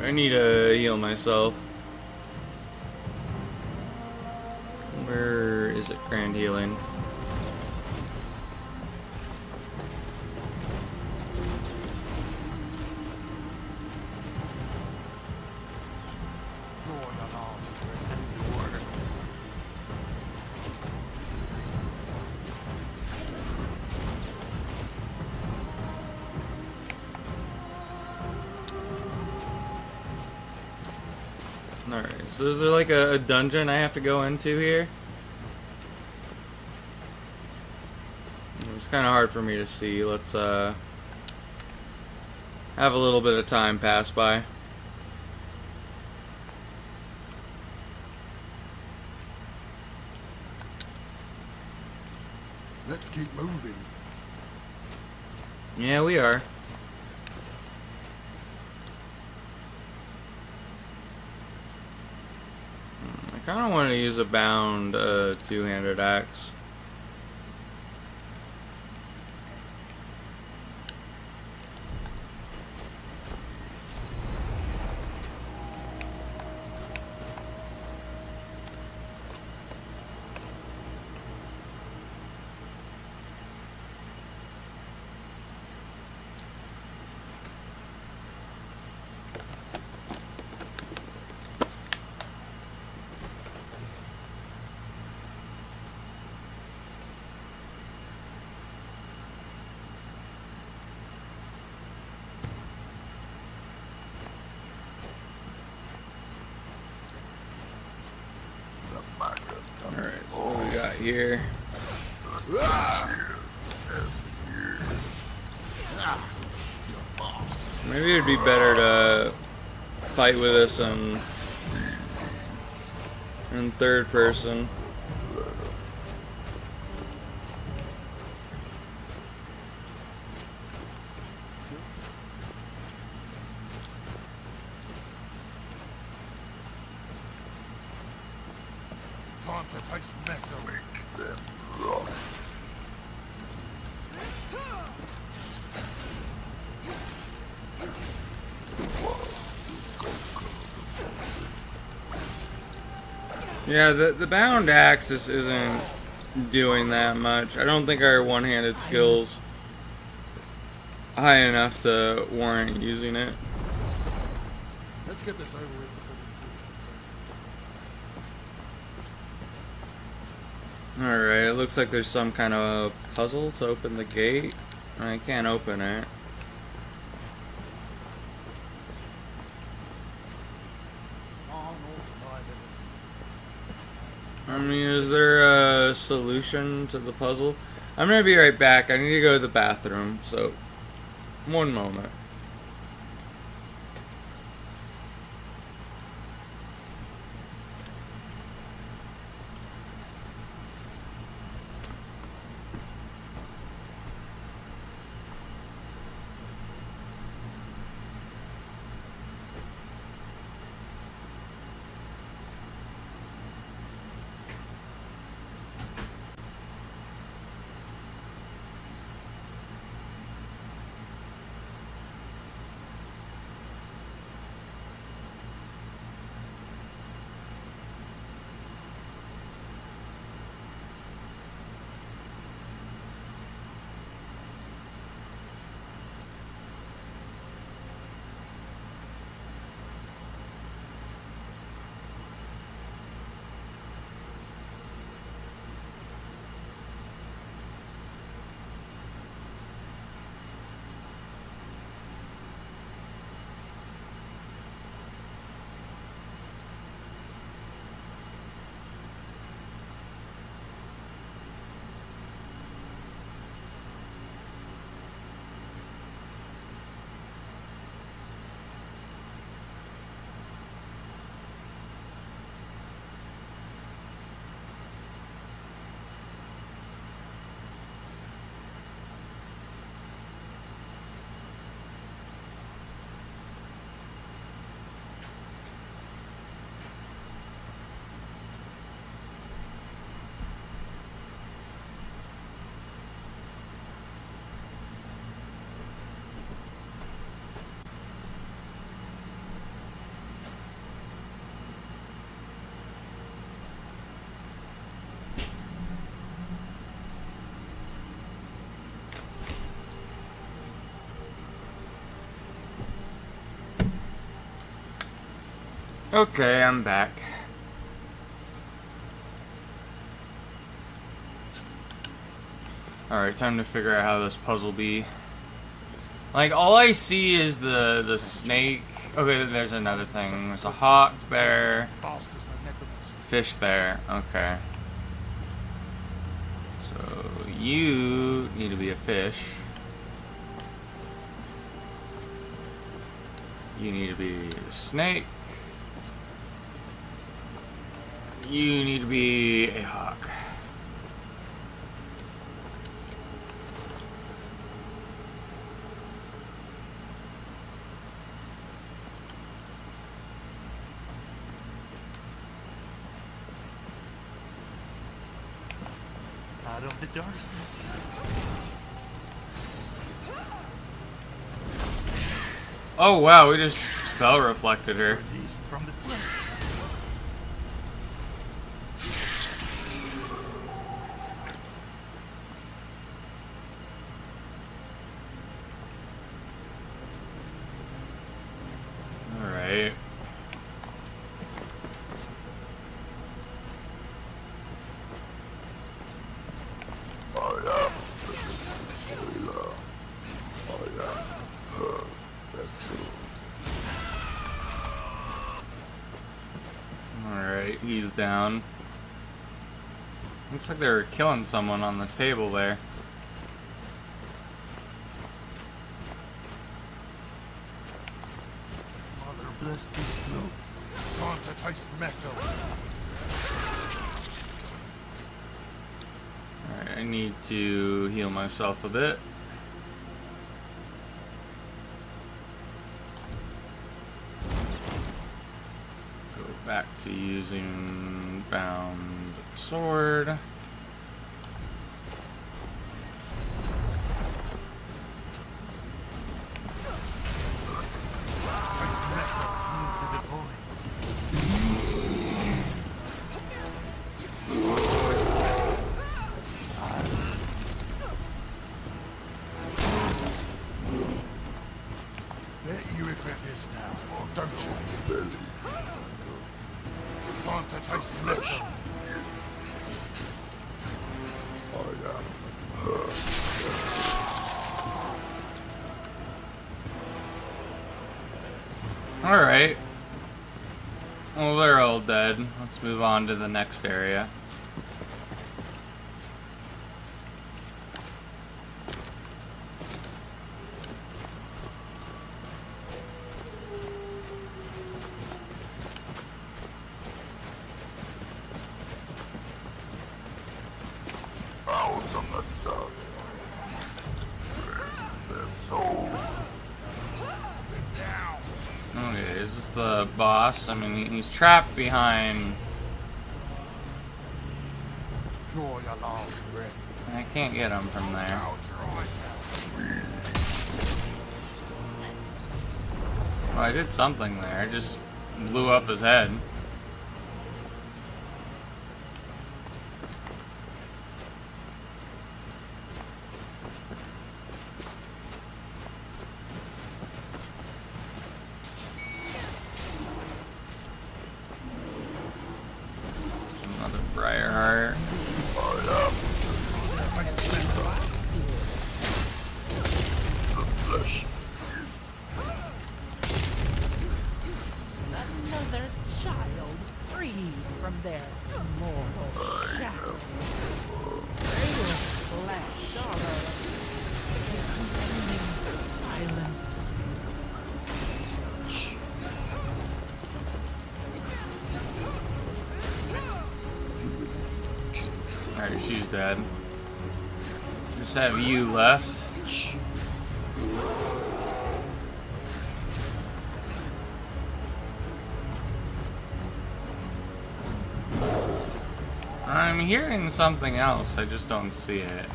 I need to heal myself. Where is it? Grand healing. Draw your last Endure. Alright, so is there like a dungeon I have to go into here? It's kind of hard for me to see. Let's have a little bit of time pass by. Let's keep moving. Yeah, we are. I kind of want to use a bound two-handed axe. here. Maybe it'd be better to fight with this in third person. Time to taste metal. Yeah, the bound axe isn't doing that much. I don't think our one-handed skills high enough to warrant using it. Let's get this over with before we Alright, it looks like there's some kind of puzzle to open the gate. I can't open it. I mean, is there a solution to the puzzle? I'm gonna be right back. I need to go to the bathroom, so one moment. Okay, I'm back. Alright, time to figure out how this puzzle be. Like, all I see is the snake. Okay, there's another thing. There's a hawk there. Fish there. Okay. So, you need to be a fish. You need to be a snake. You need to be a hawk. Out of the darkness. Oh wow, we just spell reflected her. Released from the flesh. Alright. Alright, he's down. Looks like they were killing someone on the table there. Mother bless this globe. Time to taste metal. Alright, I need to heal myself a bit. Go back to using bound sword. Bet you regret this now, don't you? Time to taste metal. Alright. Well, they're all dead. Let's move on to the next area. Out from the dark. Their soul. Okay, is this the boss? I mean, he's trapped behind... Draw your last breath. I can't get him from there. Out your eyes. Well, I did something there. I just blew up his head. Another briar heart. Another child freed from their mortal shackles. Greater flesh, sorrow, impending violence. Alright, she's dead. Just have you left. I'm hearing something else, I just don't see it.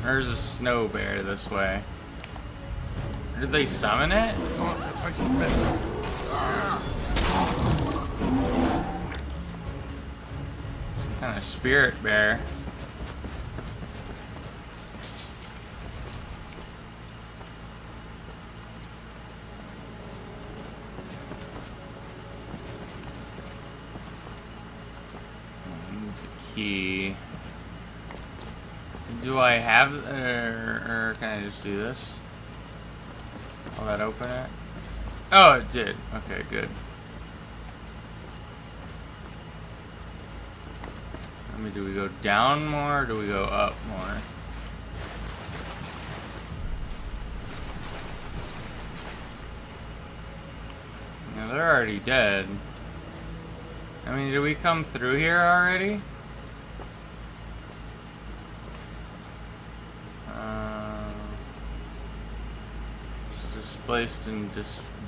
There's a snow bear this way. Did they summon it? Time to taste metal. Some kind of spirit bear. Needs a key. Do I have, or can I just do this? Will that open it? Oh, it did. Okay, good. I mean, do we go down more, or do we go up more? Yeah, they're already dead. I mean, did we come through here already? Just displaced and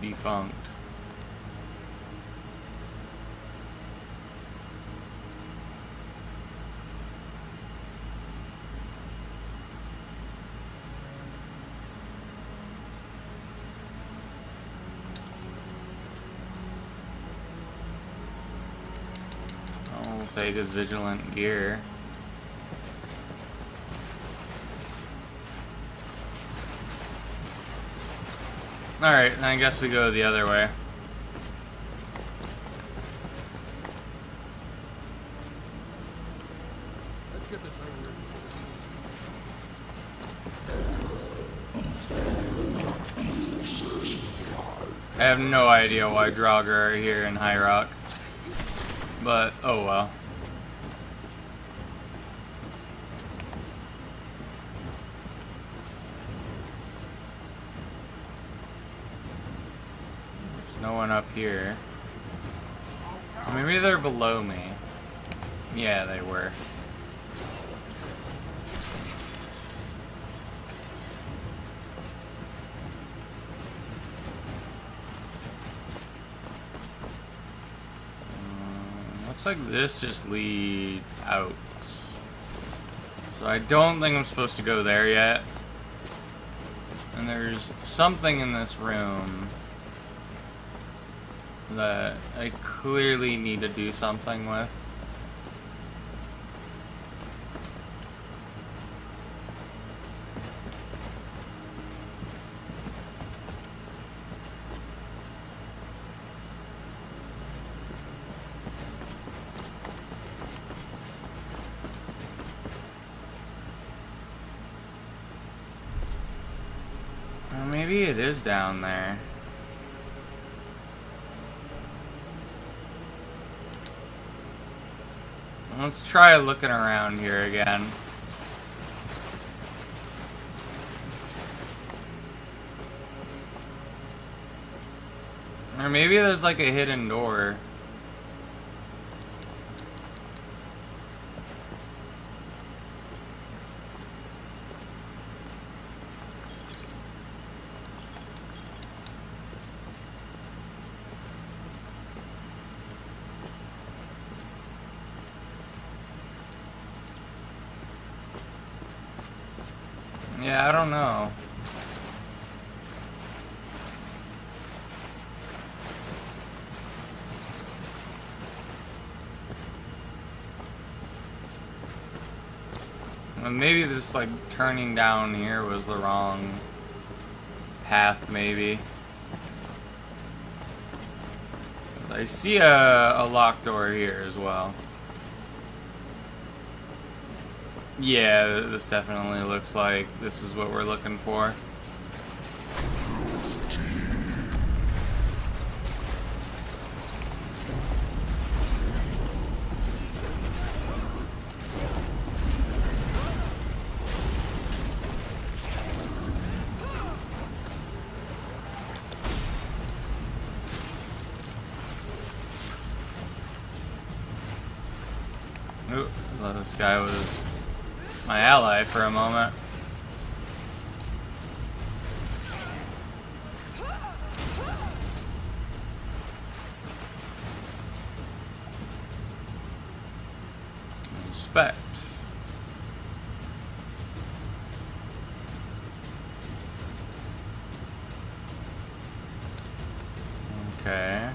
defunct. I'll take his vigilant gear. Alright, then I guess we go the other way. Let's get this over with. I have no idea why Draugr are here in High Rock. But, oh well. one up here. Maybe they're below me. Yeah, they were. Looks like this just leads out. So I don't think I'm supposed to go there yet. And there's something in this room that I clearly need to do something with. Maybe it is down there. Let's try looking around here again. Or maybe there's like a hidden door. Yeah, I don't know. Well, maybe this, like, turning down here was the wrong path, maybe. I see a locked door here as well. Yeah, this definitely looks like this is what we're looking for. Ooh, I thought this guy was my ally for a moment. Inspect. Okay.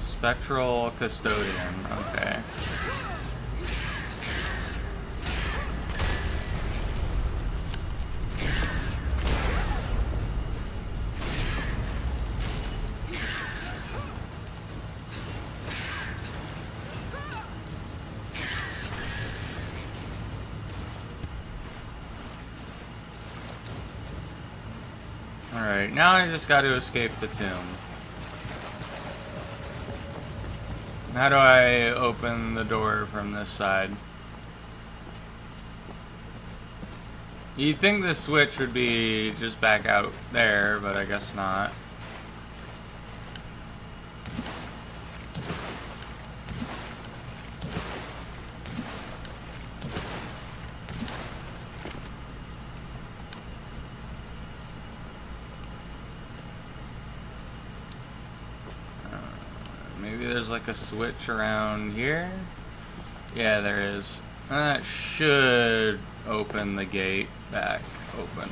Spectral Custodian, okay. Alright, now I just gotta escape the tomb. How do I open the door from this side? You'd think the switch would be just back out there, but I guess not. Maybe there's like a switch around here? Yeah, there is. That should open the gate back open.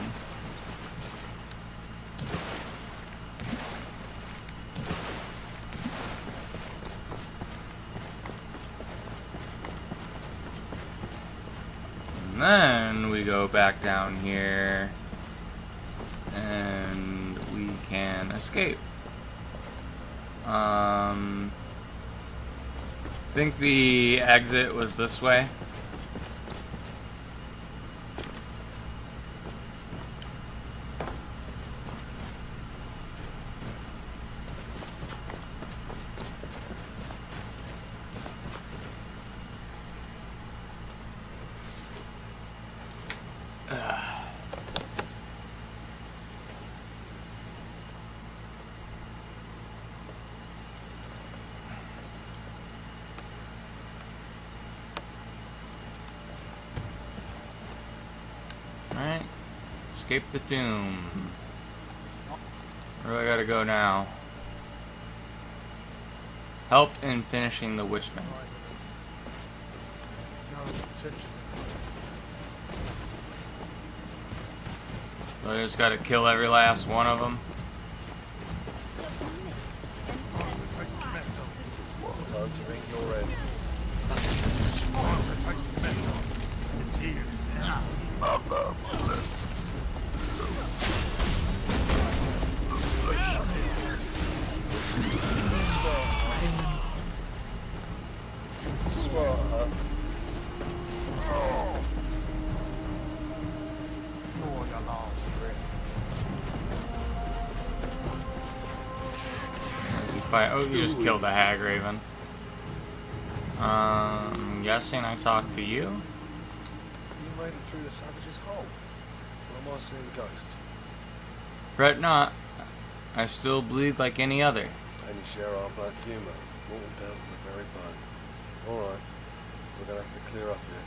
And then we go back down here and we can escape. I think the exit was this way. Escape the tomb. Where do I gotta go now? Help in finishing the Witchman. No intention. So I just gotta kill every last one of them. Time to meet your end. The tears. Smart, huh? Draw your last breath. Where's he fight? Oh, you just killed the Hag Raven. I'm guessing I talked to you? You made it through the savage's hole. Or am I seeing ghosts? Fret not. I still bleed like any other. And you share our black humour. Mortal down to the very bone. Alright. We're gonna have to clear up here.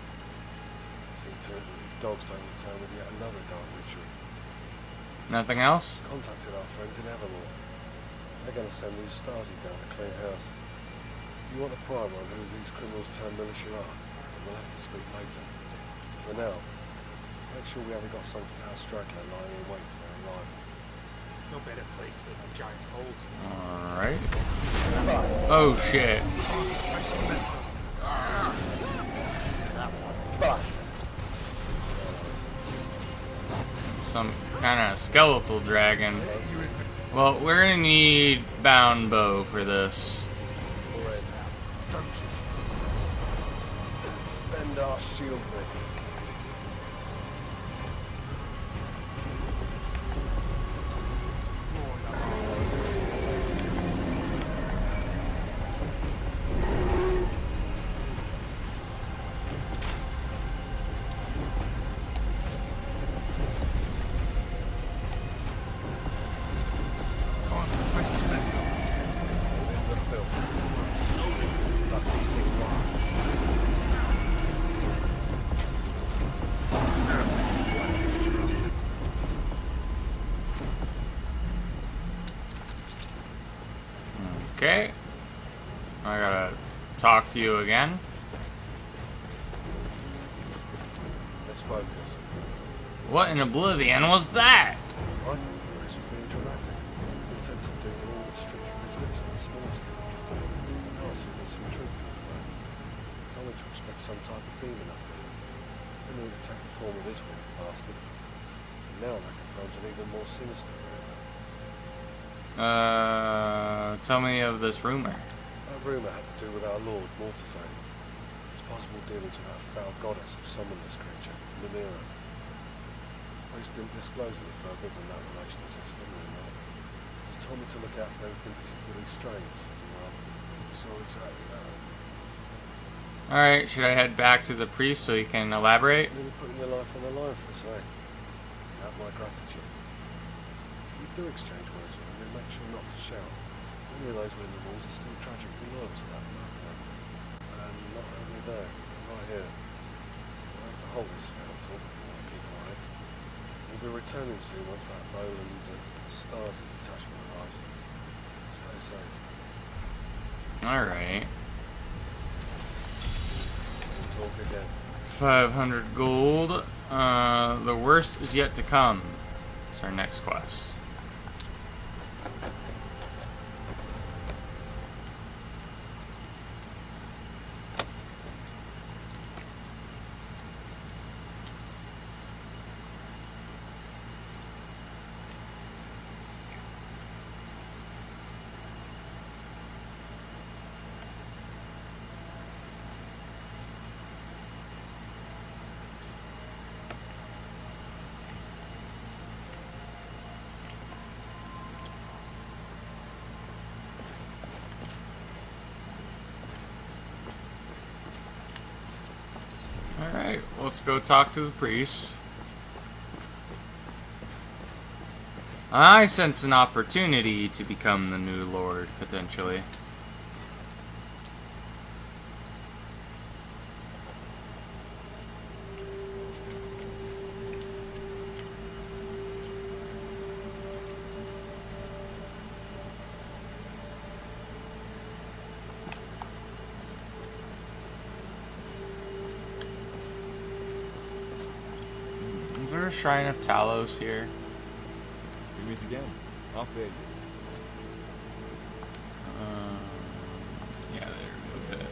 See to it that these dogs don't return with yet another dark ritual. Nothing else? Contacted our friends in Evermore. They're gonna send these Stasi down to clean house. You want a primer on who these criminals turned militia are? We'll have to speak later. For now, make sure we haven't got some foul straggler lying in wait for their arrival. No better place than a giant hole to take. Alright. Oh shit. Bastard. Some kind of skeletal dragon. Well, we're gonna need bound bow for this. Don't you? Stand our shield, mate. Okay. I gotta talk to you again. Let's focus. What in oblivion was that? I thought Chris was being dramatic. Pretends I'm doing all that stripped from his lips in the smallest thing. Now I see there's some truth to his words. Told me to expect some type of demon up here. Didn't know he could take the form of this weird bastard. And now that confirms an even more sinister really. Tell me of this rumor. That rumour had to do with our lord, Mortiphane. His possible dealings with that foul goddess who summoned this creature, Mimira. Priest didn't disclose any further than that relation existed, and that. Just told me to look out for anything particularly strange. Well, we saw exactly that. Alright, should I head back to the priest so he can elaborate? You're putting your life on the line for us, eh? You have my gratitude. If we do exchange words with him, then make sure not to shout. Many of those within the walls are still tragically loyal to that madman. And not only there, right here. We'll have to hold this fair talk if we want to keep quiet. We'll be returning soon once that lowland Stasi detachment arrives. Stay safe. Alright. We'll talk again. 500 gold. The worst is yet to come. It's our next quest. Alright, let's go talk to the priest. I sense an opportunity to become the new lord, potentially. a Shrine of Talos here? We meet again. I'll fare you. Yeah, there we go.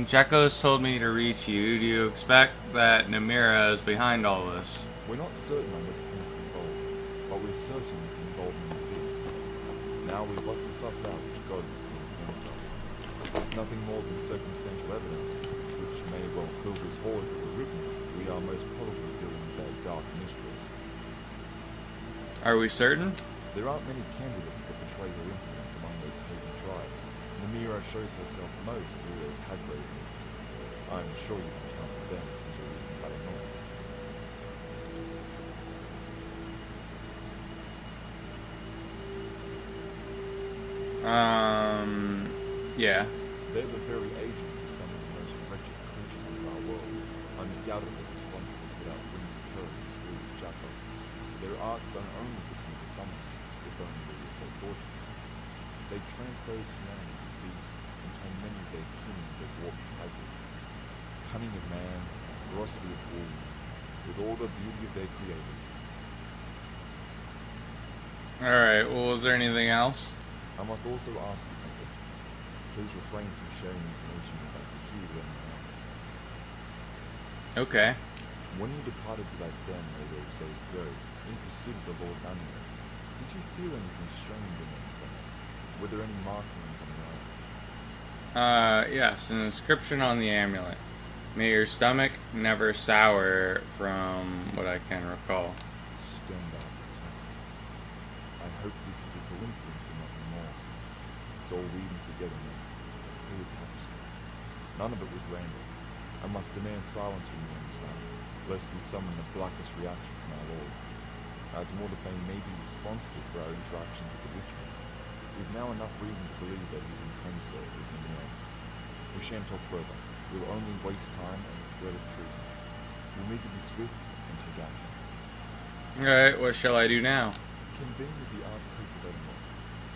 Jekko's told me to reach you. Do you expect that Namira is behind all this? We're not certain on what the prince is involved, but we're certain involvement exists. Now we've got to suss out which gods was against us. Nothing more than circumstantial evidence, which may well fill this hall if it was written. We are most probably dealing with that dark mysteries. Are we certain? There aren't many candidates that betray her influence among those pagan tribes. Namira shows herself most through those Hagrid. I'm sure you can count on them since your recent battle north. Yeah. They're the very agents of some of the most wretched creatures in our world, undoubtedly responsible for that winged terror who slew the jackals. Their arts don't only between the summon, if only they were so fortunate. They transpose humanity to beasts and turn many of their kin into dwarfing hybrids. Cunning of man, ferocity of wolves, with all the beauty of their creators. Alright, well, is there anything else? I must also ask you something. Please refrain from sharing information about the key with anyone else. Okay. When you departed to that den all those days ago, in pursuit of the Lord Vandermeer, did you feel anything strange in anything? Were there any markings on your arm? Yes, an inscription on the amulet. May your stomach never sour, from what I can recall. Stand up. I hope this is a coincidence and nothing more. It's all weaving together now. Who attacks you? None of it was random. I must demand silence from you on this matter, lest we summon the blackest reaction from our Lord. As Mordephane may be responsible for our interactions with the Witchman, we've now enough reason to believe that he's in concert with Namira. We shan't talk further. We'll only waste time on the threat of treason. We'll need to be swift and take action. Alright, what shall I do now? Convene with the Archpriest of Evermore.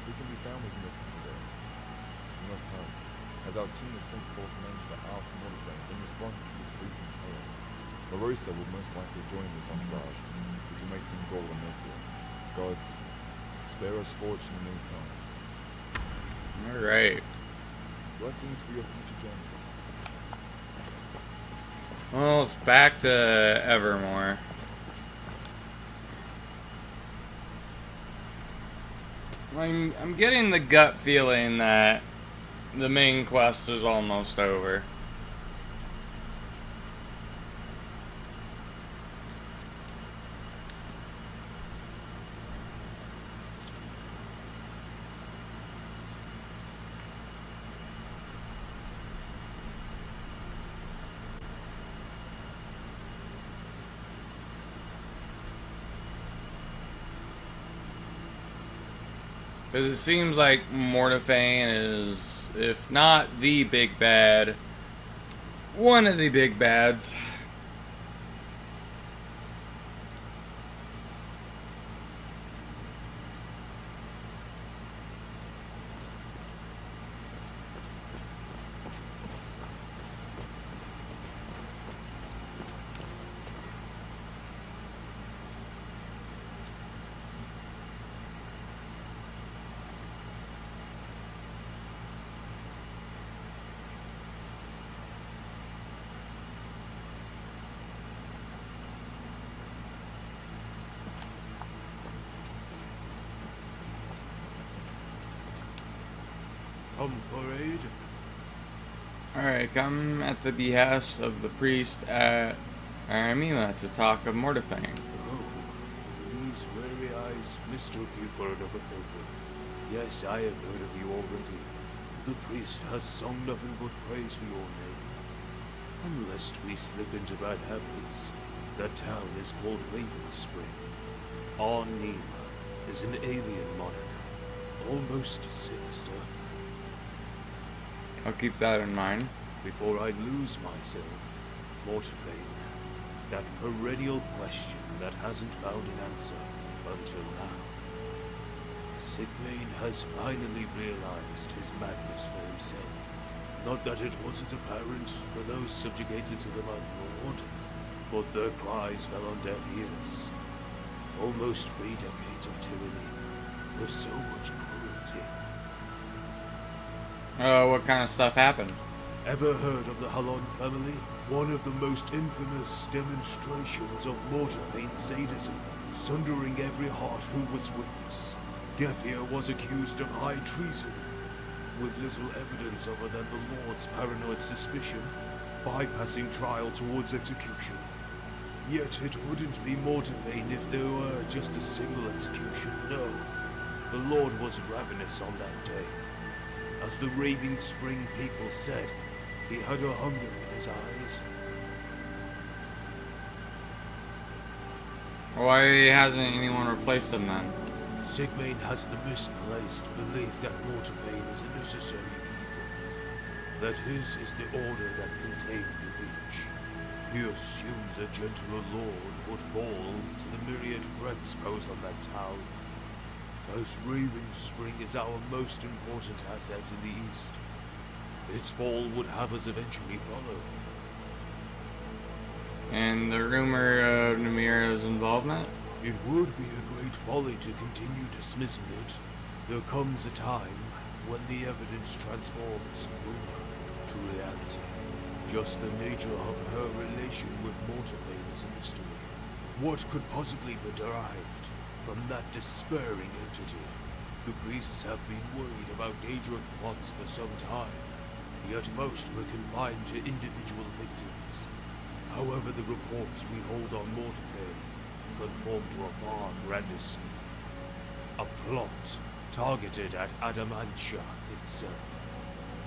He can be found within the temple there. We must hurry, as our king has sent forth men to ask Mordephane in response to this recent chaos. Marosa will most likely join this entourage, which will make things all the messier. Gods, spare us fortune in these times. Alright. Blessings for your future journeys. Well, it's back to Evermore. I'm getting the gut feeling that the main quest is almost over. Because it seems like Mordephane is, if not the big bad, one of the big bads. Come for aid. Alright, come at the behest of the priest at Aramila to talk of Mordephane. Oh, these weary eyes mistook you for another pilgrim. Yes, I have heard of you already. The priest has sung nothing but praise for your name. Unless we slip into bad habits, that town is called Raven Spring. Our Nima is an alien monarch, almost sinister. I'll keep that in mind. Before I lose myself, Mordephane, that perennial question that hasn't found an answer until now. Sigmane has finally realized his madness for himself. Not that it wasn't apparent for those subjugated to the Mad Lord, but their cries fell on deaf ears. Almost 3 decades of tyranny, with so much cruelty. What kind of stuff happened? Ever heard of the Halon family? One of the most infamous demonstrations of Mortarvain sadism, sundering every heart who was witness. Gefir was accused of high treason, with little evidence other than the Lord's paranoid suspicion, bypassing trial towards execution. Yet it wouldn't be Mortarvain if there were just a single execution, no. The Lord was ravenous on that day. As the Raving Spring people said, he had a hunger in his eyes. Why hasn't anyone replaced him then? Sigmund has the misplaced belief that Mortarvain is a necessary evil. That his is the order that contained the Reach. He assumes a gentler lord would fall to the myriad threats posed on that town. As Raven Spring is our most important asset in the east, its fall would have us eventually follow. And the rumor of Namira's involvement? It would be a great folly to continue dismissing it. There comes a time when the evidence transforms rumor to reality. Just the nature of her relation with Mortarvain is a mystery. What could possibly be derived from that despairing entity? The priests have been worried about dangerous plots for some time, yet most were confined to individual victims. However, the reports we hold on Mortarvain conform to a far grander scheme. A plot targeted at Adamantia itself.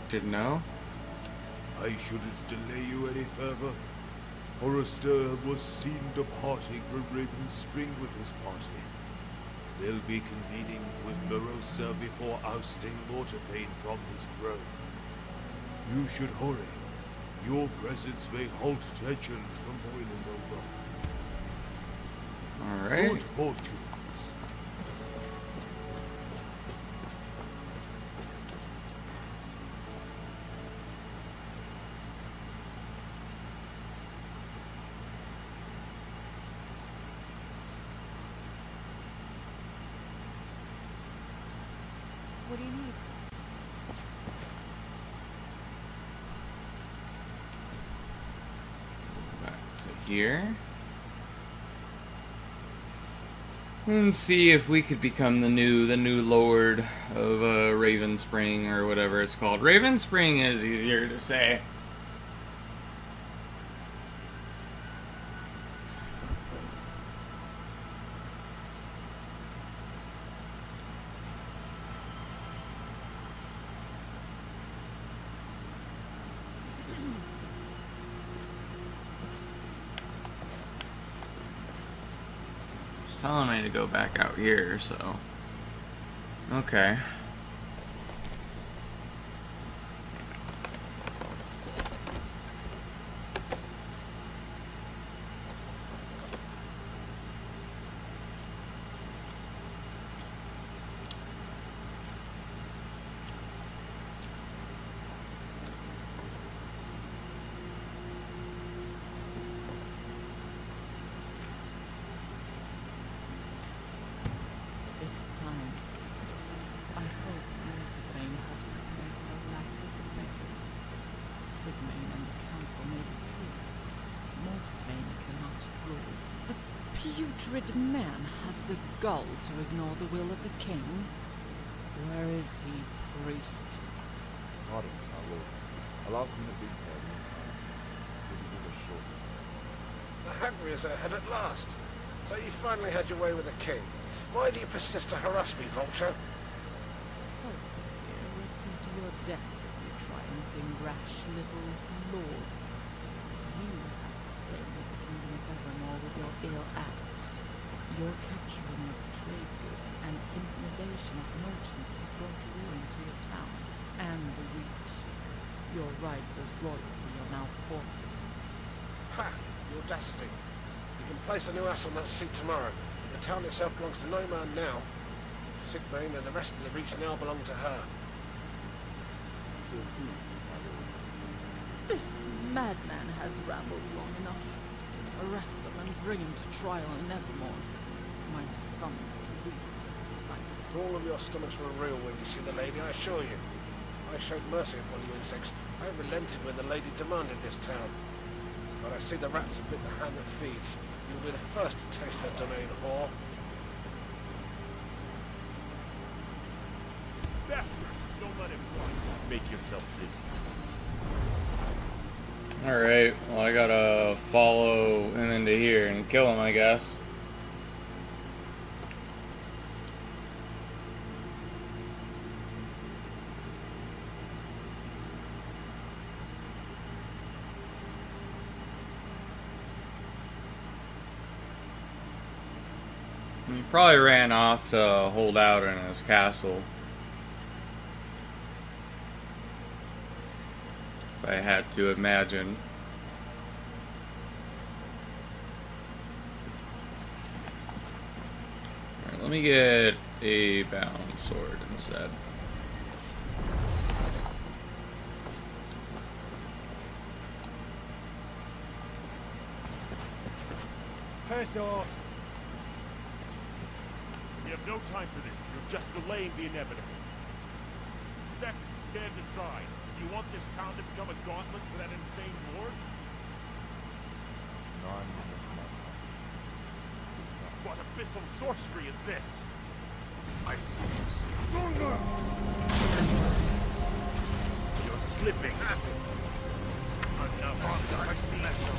Did know? I shouldn't delay you any further. Forrester was seen departing for Raven Spring with his party. They'll be convening with Barossa before ousting Mortarvain from his throne. You should hurry. Your presence may halt tensions from boiling over. Alright. Good fortunes. What do you need? Back to here. And see if we could become the new lord of Raven Spring or whatever it's called. Raven Spring is easier to say. Telling me to go back out here, so okay. It's time. I hope Mortarvain has prepared for life with the beggars. Sigmund and the council made it clear. Mortarvain cannot rule. The putrid man has the gall to ignore the will of the king. Where is he, priest? Pardon, my lord. A last minute detail. Will you give us short? The Hagrid is ahead at last. So you finally had your way with the king. Why do you persist to harass me, Vulture? Forrester here will see to your death if you try anything rash, little lord. You have stained the kingdom of Evermore with your ill acts. Your capturing of trade goods and intimidation of merchants have brought ruin to your town and the Reach. Your rights as royalty are now forfeit. Ha! The audacity. You can place a new ass on that seat tomorrow. The town itself belongs to no man now. Sigmund and the rest of the Reach now belong to her. To who, my lord? This madman has rambled long enough. Arrest him and bring him to trial in Evermore. My stomach bleeds at the sight of it. All of your stomachs were real when you see the lady, I assure you. I showed mercy upon you insects. I relented when the lady demanded this town. But I see the rats have bit the hand that feeds. You'll be the first to taste her domain, whore. Bastard! Don't let him run. Make yourself busy. Alright, well I gotta follow him into here and kill him, I guess. He probably ran off to hold out in his castle. If I had to imagine. Alright, let me get a bound sword instead. Piss off. We have no time for this. You're just delaying the inevitable. Second, stand aside. Do you want this town to become a gauntlet for that insane lord? No, I'm not. What abyssal sorcery is this? I see. You're slipping. Enough of touch the vessel.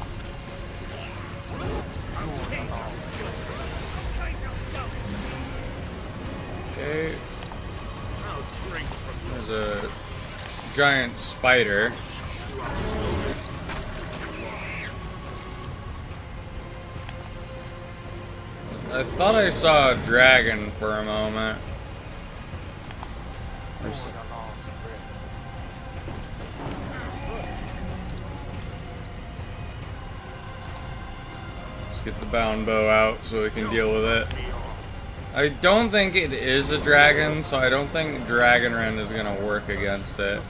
Okay. There's a giant spider. I thought I saw a dragon for a moment. Let's get the bound bow out so we can deal with it. I don't think it is a dragon, so I don't think Dragon Rend is gonna work against it.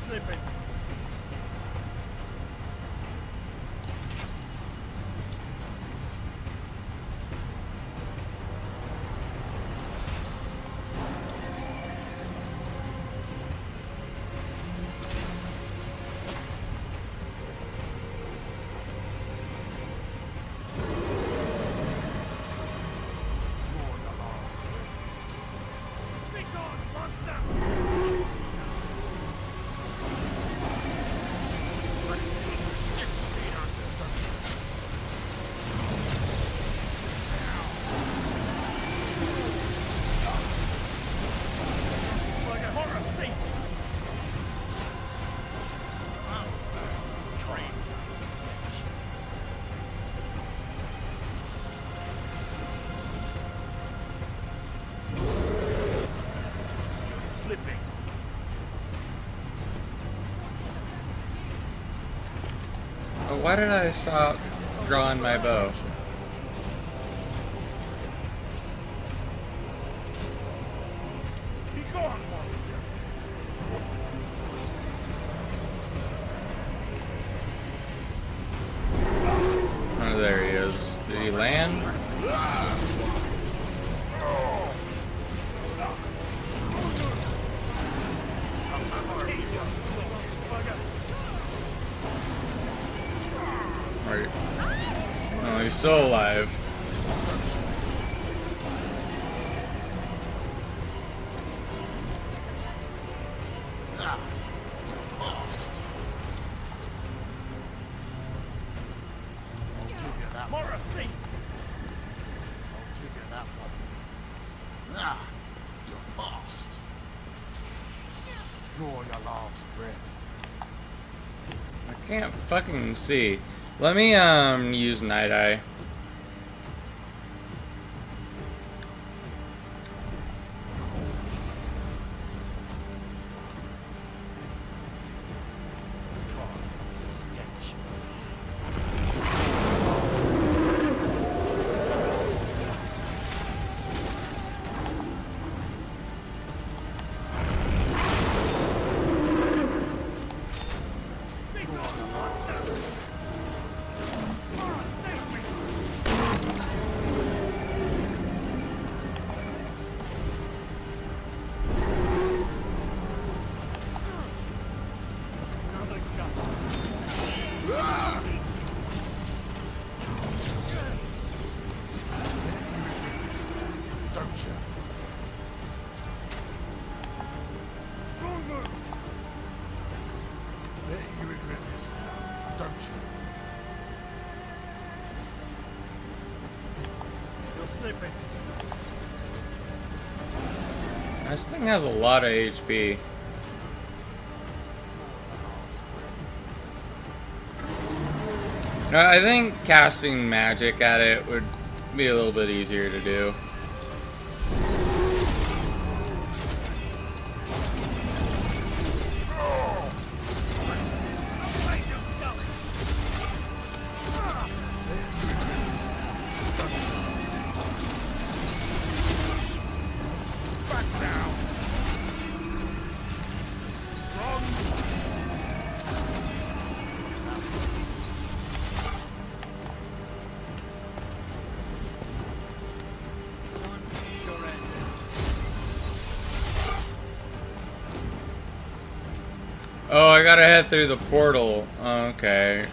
Why did I stop drawing my bow? Oh, there he is. Did he land? Oh, he's still alive. I can't fucking see. Let me use Night Eye. slipping. This thing has a lot of HP. I think casting magic at it would be a little bit easier to do. Oh, I gotta head through the portal. Okay.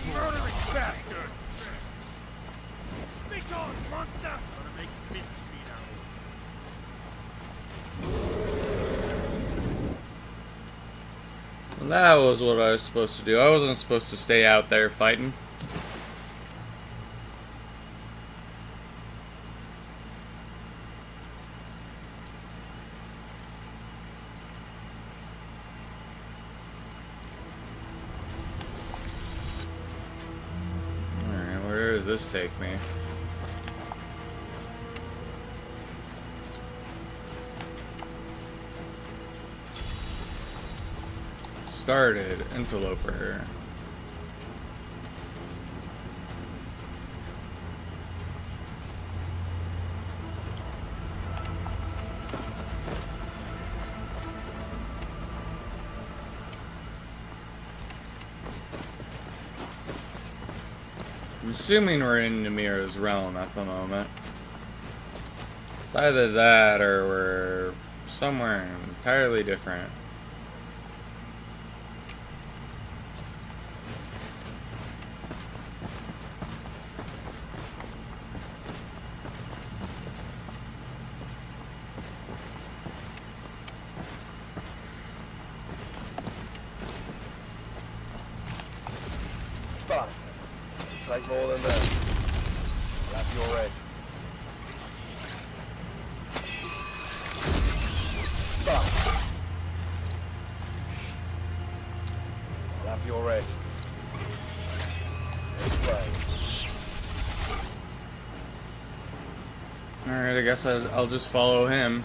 You murdering bastard! Be gone, monster! Gonna make mincemeat out of you. That was what I was supposed to do. I wasn't supposed to stay out there fighting. This take me? Started interloper. I'm assuming we're in Namira's realm at the moment. It's either that or we're somewhere entirely different. Bastard. Take more than that. I'll have your head. Bastard. I'll have your head. This way. Alright, I guess I'll just follow him.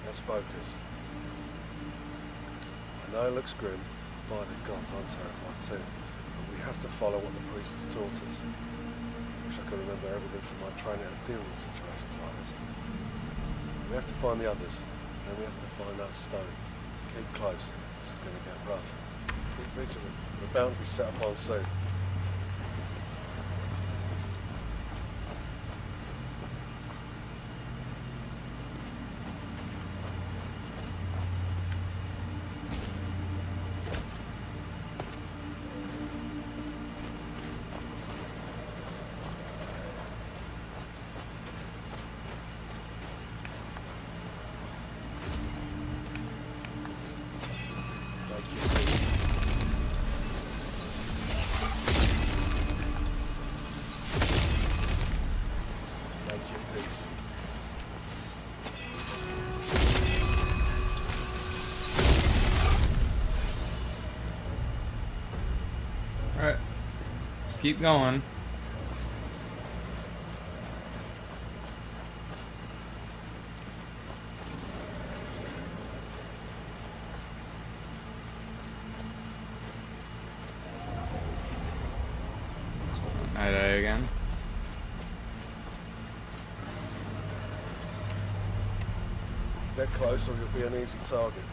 Let's focus. I know it looks grim. By the gods, I'm terrified too. But we have to follow what the priests taught us. Wish I could remember everything from my training to deal with situations like this. We have to find the others. Then we have to find that stone. Keep close. This is going to get rough. Keep vigilant. We're bound to be set upon soon. Alright. Just keep going. I die again. Get close or you'll be an easy target.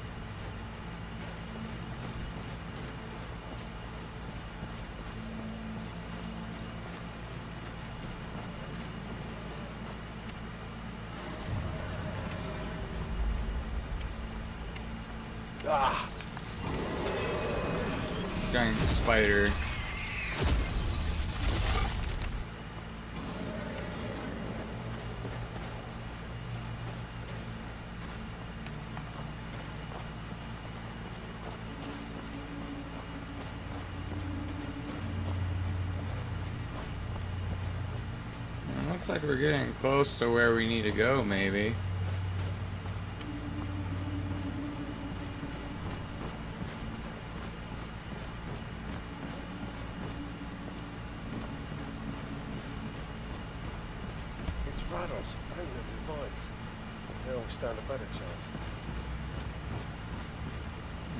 Ah! Giant spider. looks like we're getting close to where we need to go, maybe. It's Rados, don't the Divines. Now we stand a better chance.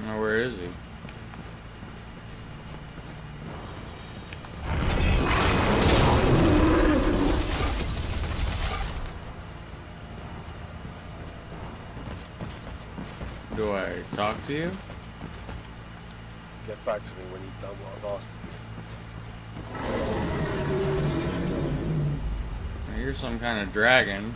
Now, where is he? Do I talk to you? Get back to me when you've done what I've asked of you. You're some kind of dragon.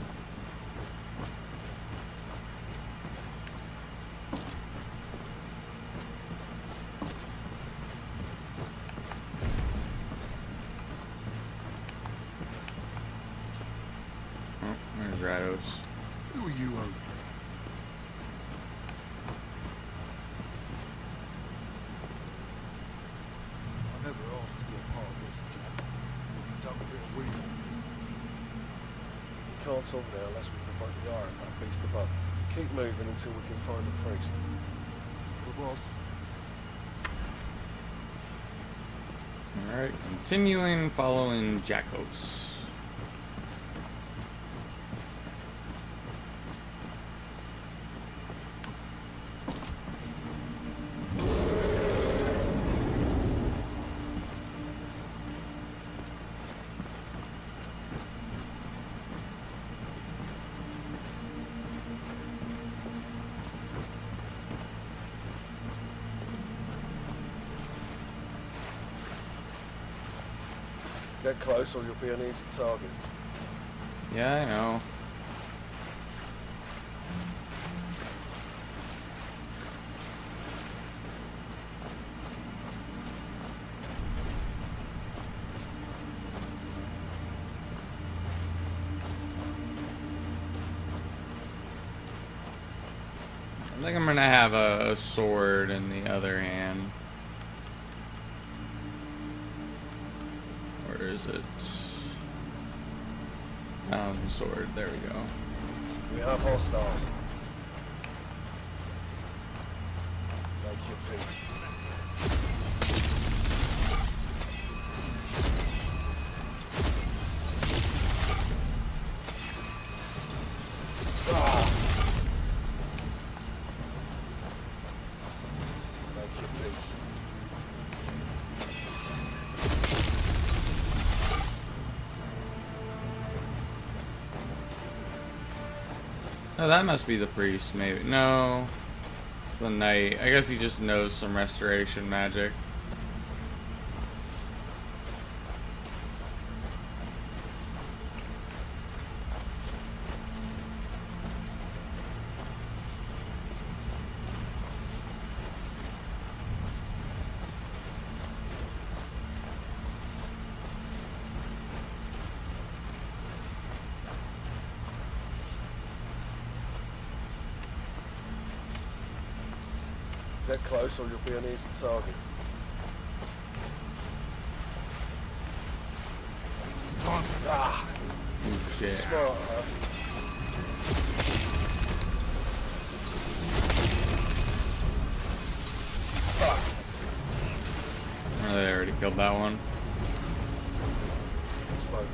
Oh, there's Rados. Who are you, Oak? I never asked to be a part of this, Jack. Tell me what we want. We can't talk now unless we provoke the ire of that beast above. Keep moving until we can find the priest. The boss. Alright, continuing following Jackos. Get close or you'll be an easy target. Yeah, I know. I think I'm gonna have a sword in the other hand. Where is it? Sword, there we go. We have hostiles. Make your peace. Make your peace. Oh, that must be the priest, maybe. No, it's the knight. I guess he just knows some restoration magic. Get close or you'll be an easy target. Ah! Oh, shit. Smart, huh? Oh, they already killed that one. Let's focus.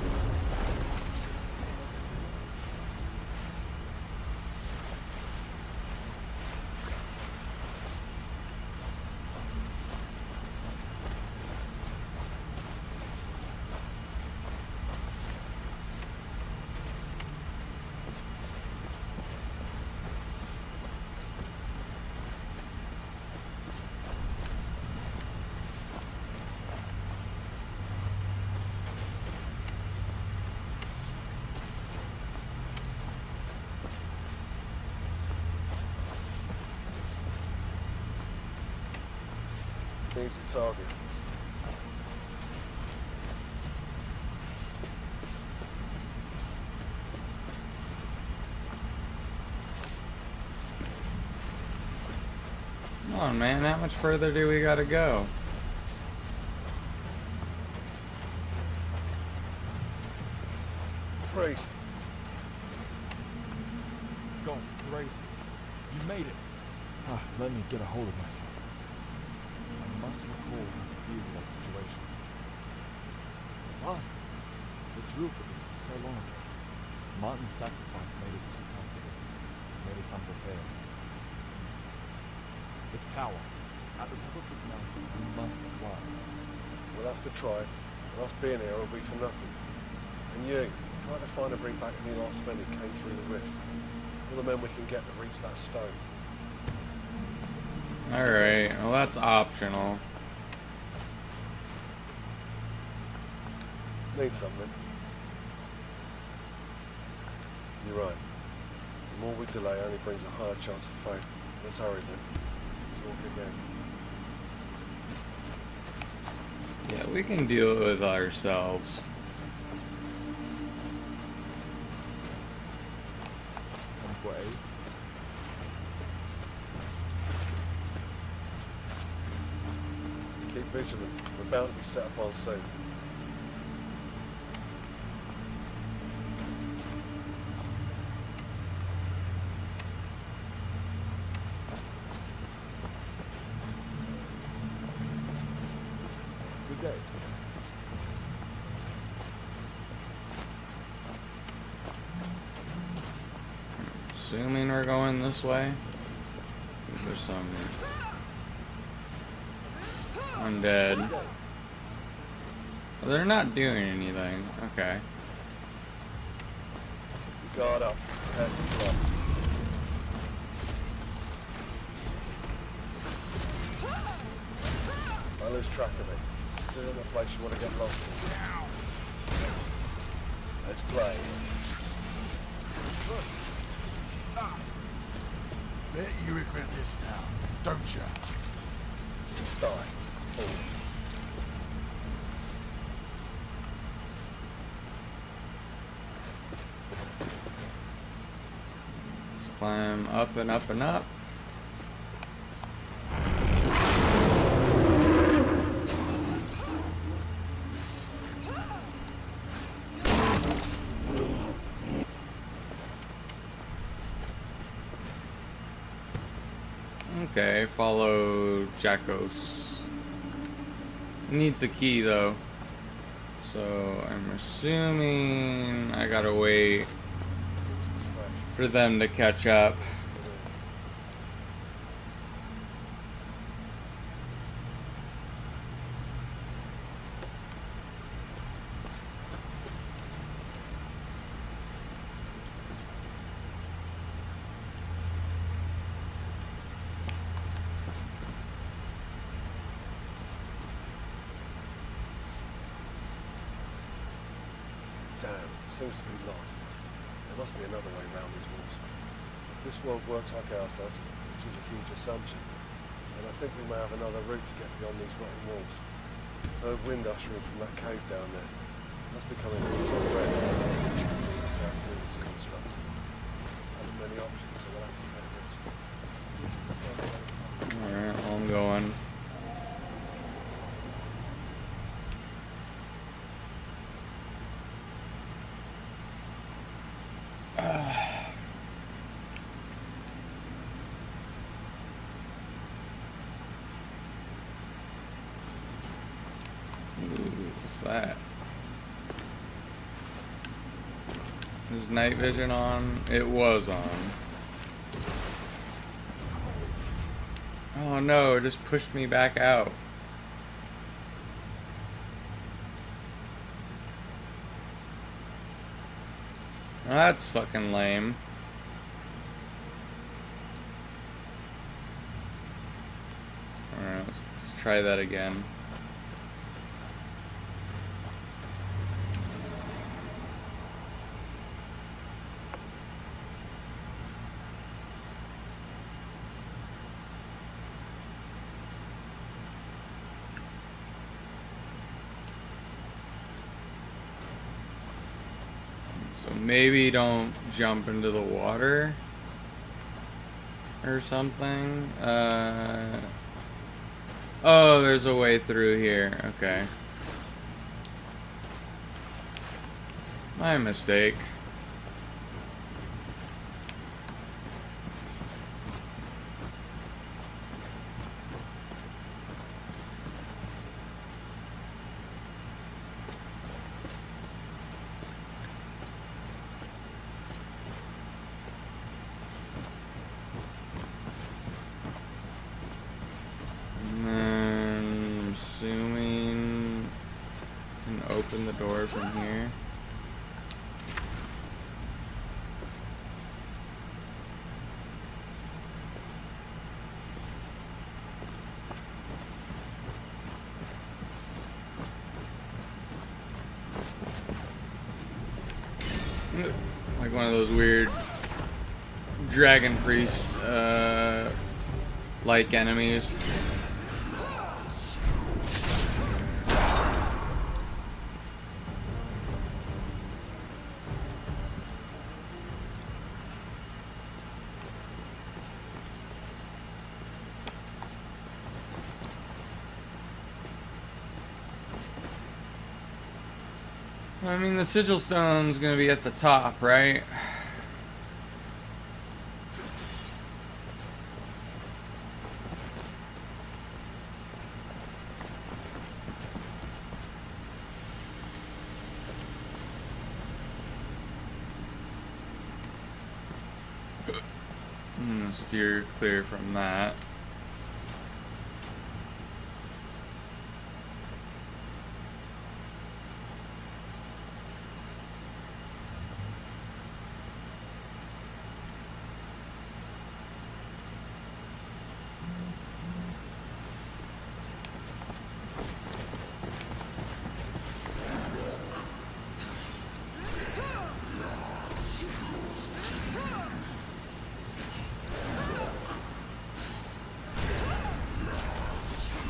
Easy target. Come on, man. How much further do we gotta go? beast. God's graces. You made it. Let me get a hold of myself. I must recall how to deal with that situation. Last time, the drill for this was so long ago. Martin's sacrifice made us too comfortable. Made us unprepared. The tower. At the top of this mountain, we must climb. We'll have to try. And us being here will be for nothing. And you, try to find and bring back any last men who came through the rift. All the men we can get to reach that stone. Alright, well that's optional. Need something. You're right. The more we delay only brings a higher chance of fate. Let's hurry then. Let's walk again. Yeah, we can deal with ourselves. Come for aid. Keep vigilant. We're bound to be set upon soon. Good day. Assuming we're going this way. There's some undead. Well, they're not doing anything. Okay. Guard up. Head drop. I lose track of it. This isn't a place you want to get lost in. Let's play. Bet you regret this now, don't you? Die. Oh. Let's climb up and up and up. Okay, follow Jackos. Needs a key though. So I'm assuming I gotta wait for them to catch up. Damn, seems to be locked. There must be another way around these walls. If this world works like ours does, which is a huge assumption, then I think we may have another route to get beyond these rotten walls. Heard wind ushering from that cave down there. Must be coming from the other end, which could lead us out through this construct. Haven't many options, so we'll have to take this. Alright, well, I'm going. What's that? Is night vision on? It was on. Oh no, it just pushed me back out. Well, that's fucking lame. Alright, let's try that again. So maybe don't jump into the water or something. Oh, there's a way through here. Okay. My mistake. door from here. Like one of those weird dragon priest like enemies. I mean, the sigil stone's gonna be at the top, right? I'm gonna steer clear from that.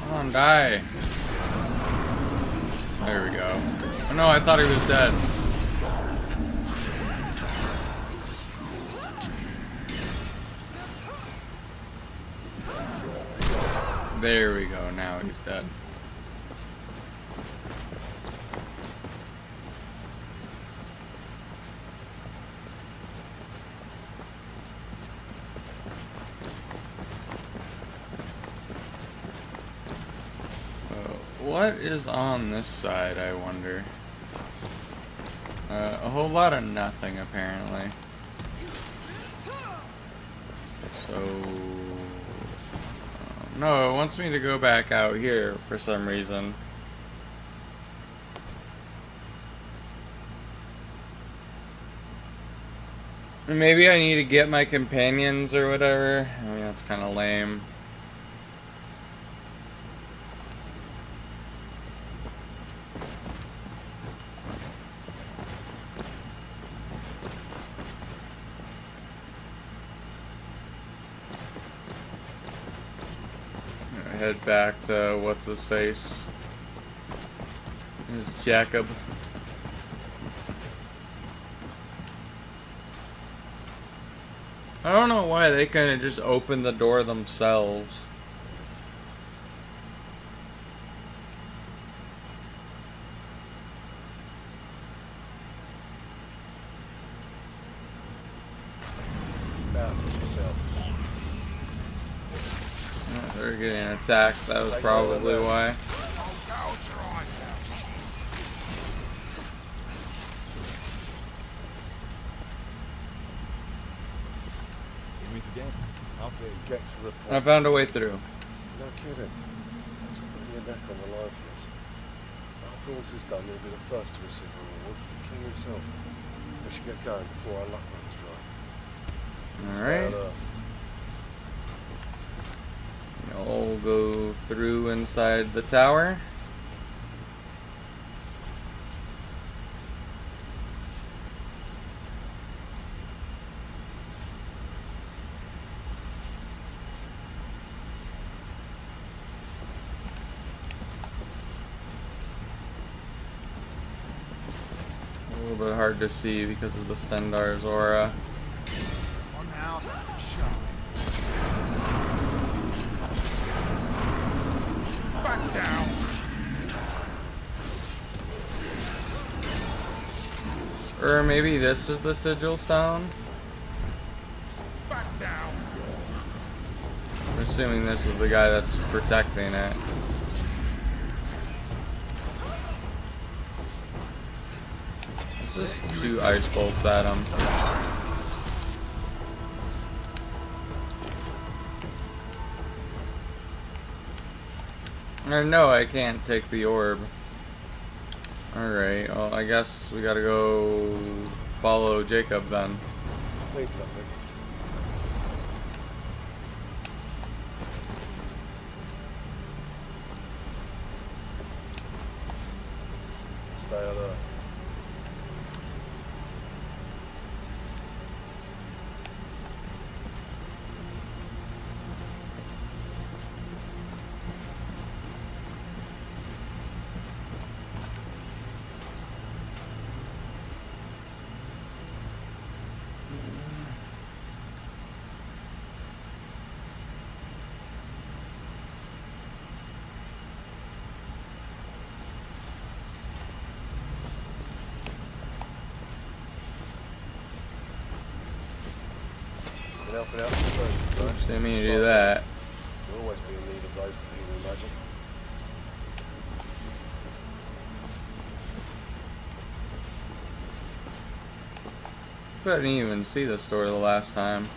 Come on, die. There we go. Oh no, I thought he was dead. There we go, now he's dead. What is on this side, I wonder? A whole lot of nothing, apparently. So... no, it wants me to go back out here for some reason. Maybe I need to get my companions or whatever. I mean, that's kind of lame. Head back to what's his face. There's Jacob. I don't know why they kind of just opened the door themselves. They're getting attacked, that was probably why. We meet again. Halfway. Get to the point. I found a way through. No kidding. Thanks for putting your neck on the line for us. After all this is done, you'll be the first to receive a reward from the king himself. We should get going before our luck runs dry. Alright. I'll go through inside the tower. A little bit hard to see because of the Stendar's aura. On now, back down. Or maybe this is the sigil stone? Back down. I'm assuming this is the guy that's protecting it. Let's just shoot ice bolts at him. Or no, I can't take the orb. Alright, well, I guess we gotta go follow Jacob then. Need something. Stay alert. Been helping out with the birds, right? Didn't mean to do that. We'll always be in need of those with healing magic. I didn't even see the store the last time.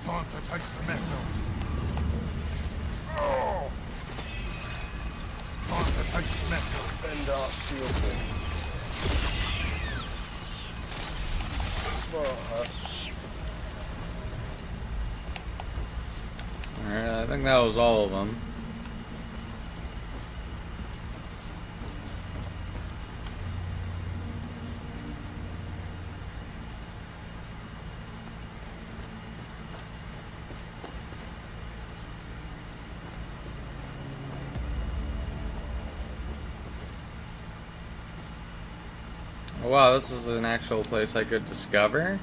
Time to taste the metal. Oh! Time to taste the metal. Bend up, shield thing. Smart, huh? Alright, I think that was all of them. Oh, wow, this is an actual place I could discover?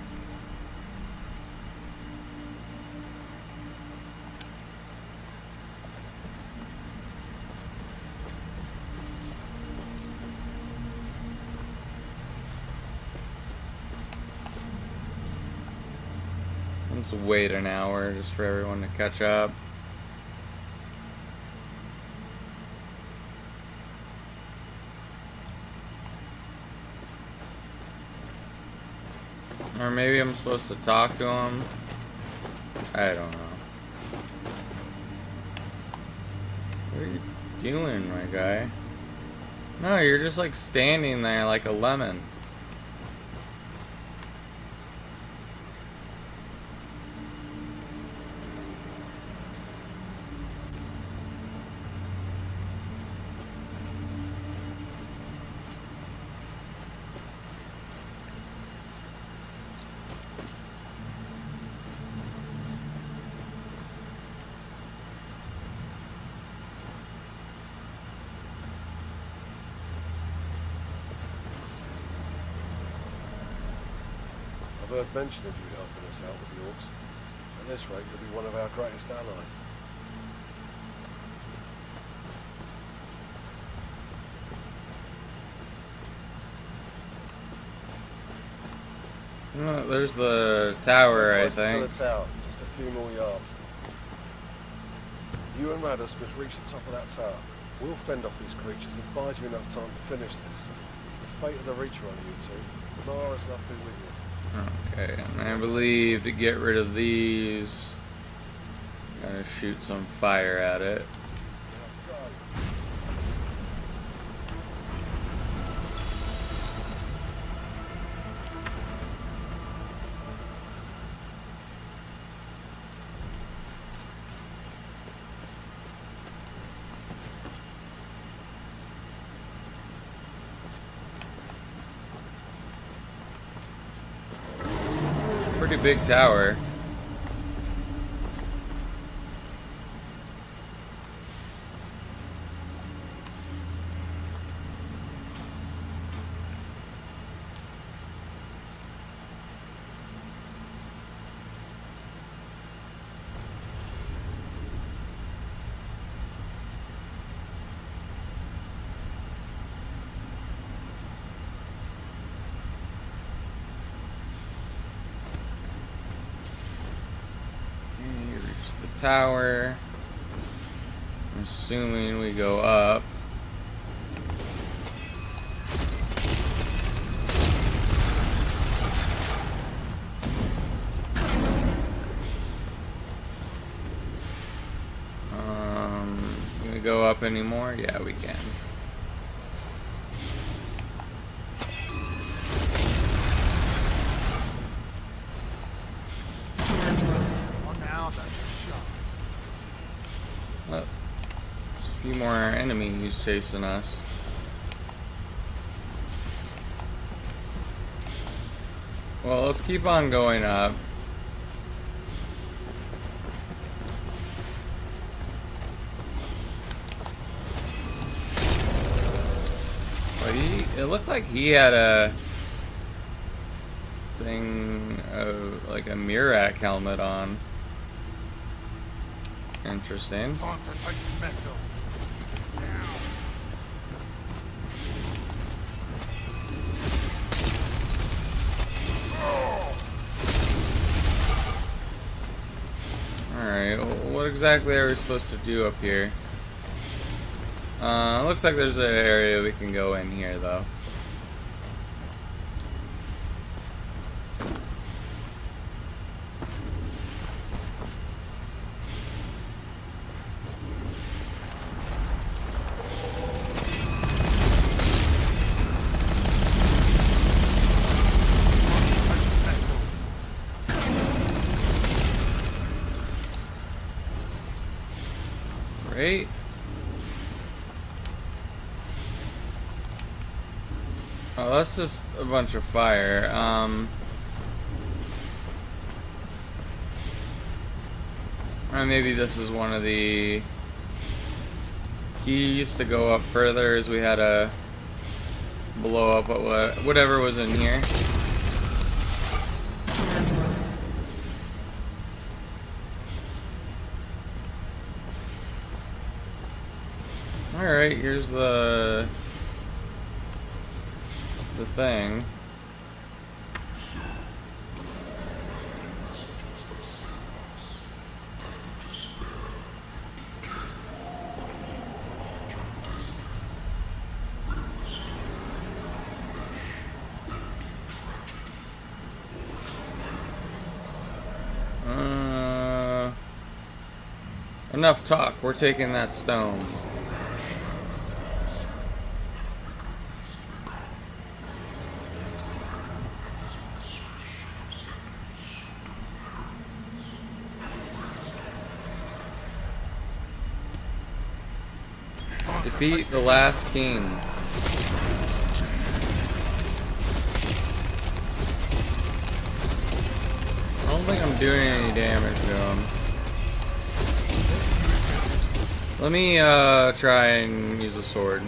Let's wait an hour just for everyone to catch up. Or maybe I'm supposed to talk to him. I don't know. What are you doing, my guy? No, you're just like standing there like a lemon. I've heard mention of you helping us out with the orcs. At this rate, you'll be one of our greatest allies. Oh, there's the tower, I Closer think. to the tower, just a few more yards. You and Radus must reach the top of that tower. We'll fend off these creatures and bide you enough time to finish this. The fate of the Reacher on you two. Mara's love be with you. Okay, and I believe to get rid of these, gotta shoot some fire at it. Pretty big tower. tower. I'm assuming we go up. Can we go up anymore? Yeah, we can. Oh, there's a few more enemies chasing us. Well, let's keep on going up. But it looked like he had a thing of like a Mirak helmet on. Interesting. Time to taste metal. Alright, what exactly are we supposed to do up here? Looks like there's an area we can go in here, though. Great. Oh, that's just a bunch of fire. Or maybe this is one of the keys to go up further, as we had to blow up whatever was in here. Alright, here's the thing. Enough talk, we're taking that stone. Defeat the last king. I don't think I'm doing any damage to him. Let me try and use a sword.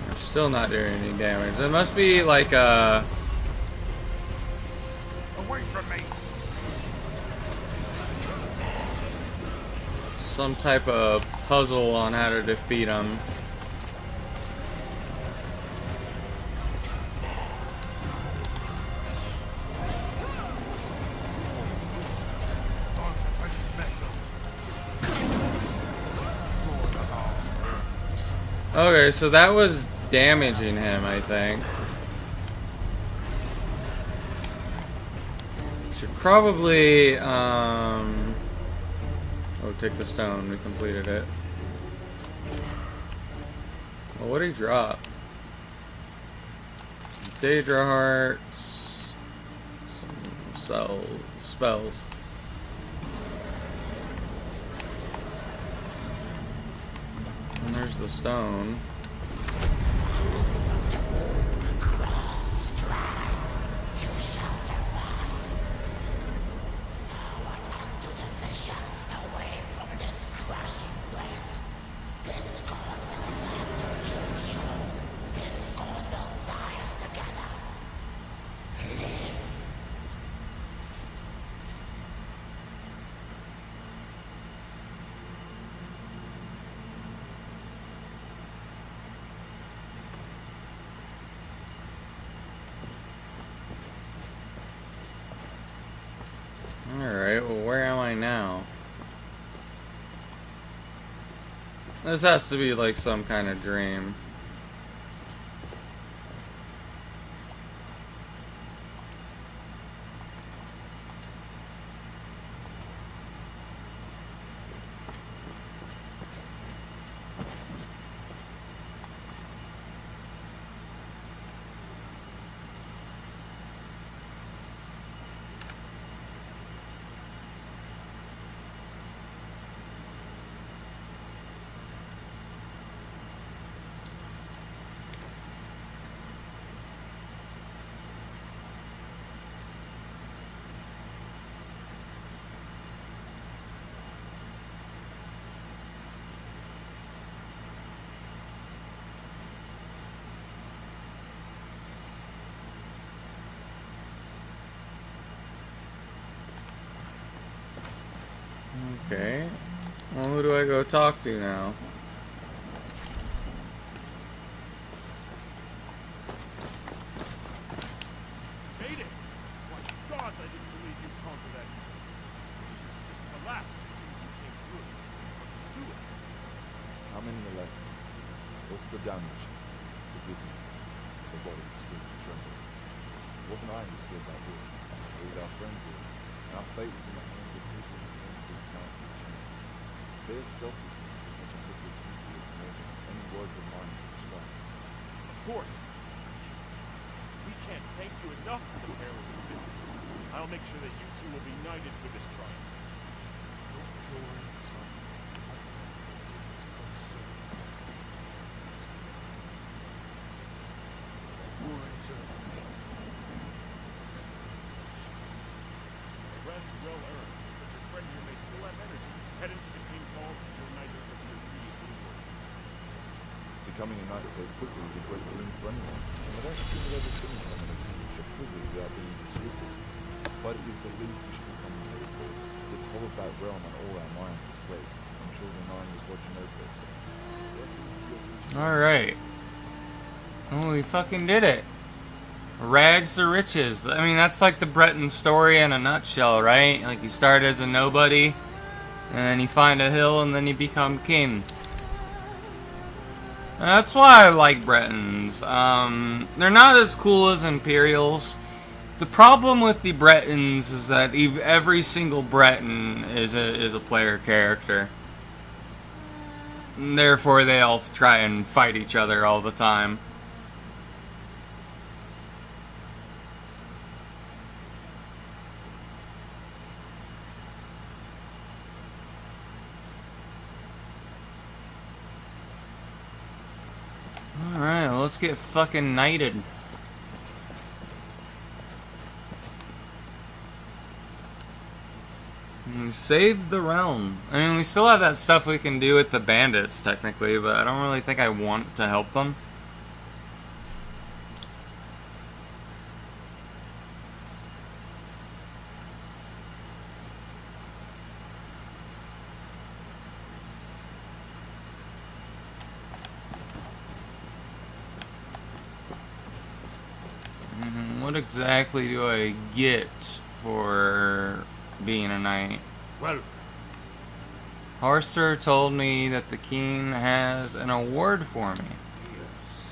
I'm still not doing any damage. It must be like Away from me. some type of puzzle on how to defeat him. Okay, so that was damaging him, I think. Should probably, oh, take the stone. We completed it. Well, what did he drop? Daedra hearts. Some spells. And there's the stone. This has to be like some kind of dream. Okay. Well, who do I go talk to now? Made it! My gods, I didn't believe you'd conquer that. Conditions just collapsed as soon as you came through. Do it. How many are left? What's the damage? Forgive me. The body still trembled. It wasn't I who sealed that door. It was our friends here. And our fate was in the hands of people who wanted this powerful chance. Their selflessness is such a hopeless people is more than any words of mine can describe. Of course. We can't thank you enough for the perils of the victory. I'll make sure that you two will be knighted for this triumph. Rest well earned, but your friend here may still have energy. Head into the King's Hall and your knight of your immediate reward. Becoming a knight so quickly is a great boon for anyone, and I don't think I've ever seen someone accomplish a privilege without being restricted. But it is the least we should be compensated for. The toll of that realm on all our minds is great. I'm sure the nine was watching over us there. Blessings to your future. Alright. Oh, we fucking did it. Rags to riches. I mean, that's like the Breton story in a nutshell, right? Like, you start as a nobody, and then you find a hill, and then you become king. And that's why I like Bretons. They're not as cool as Imperials. The problem with the Bretons is that every single Breton is a player character. And therefore, they all try and fight each other all the time. Alright, well, let's get fucking knighted. And save the realm. I mean, we still have that stuff we can do with the bandits, technically, but I don't really think I want to help them. What exactly do I get for being a knight? Welcome. Horster told me that the king has an award for me. Yes.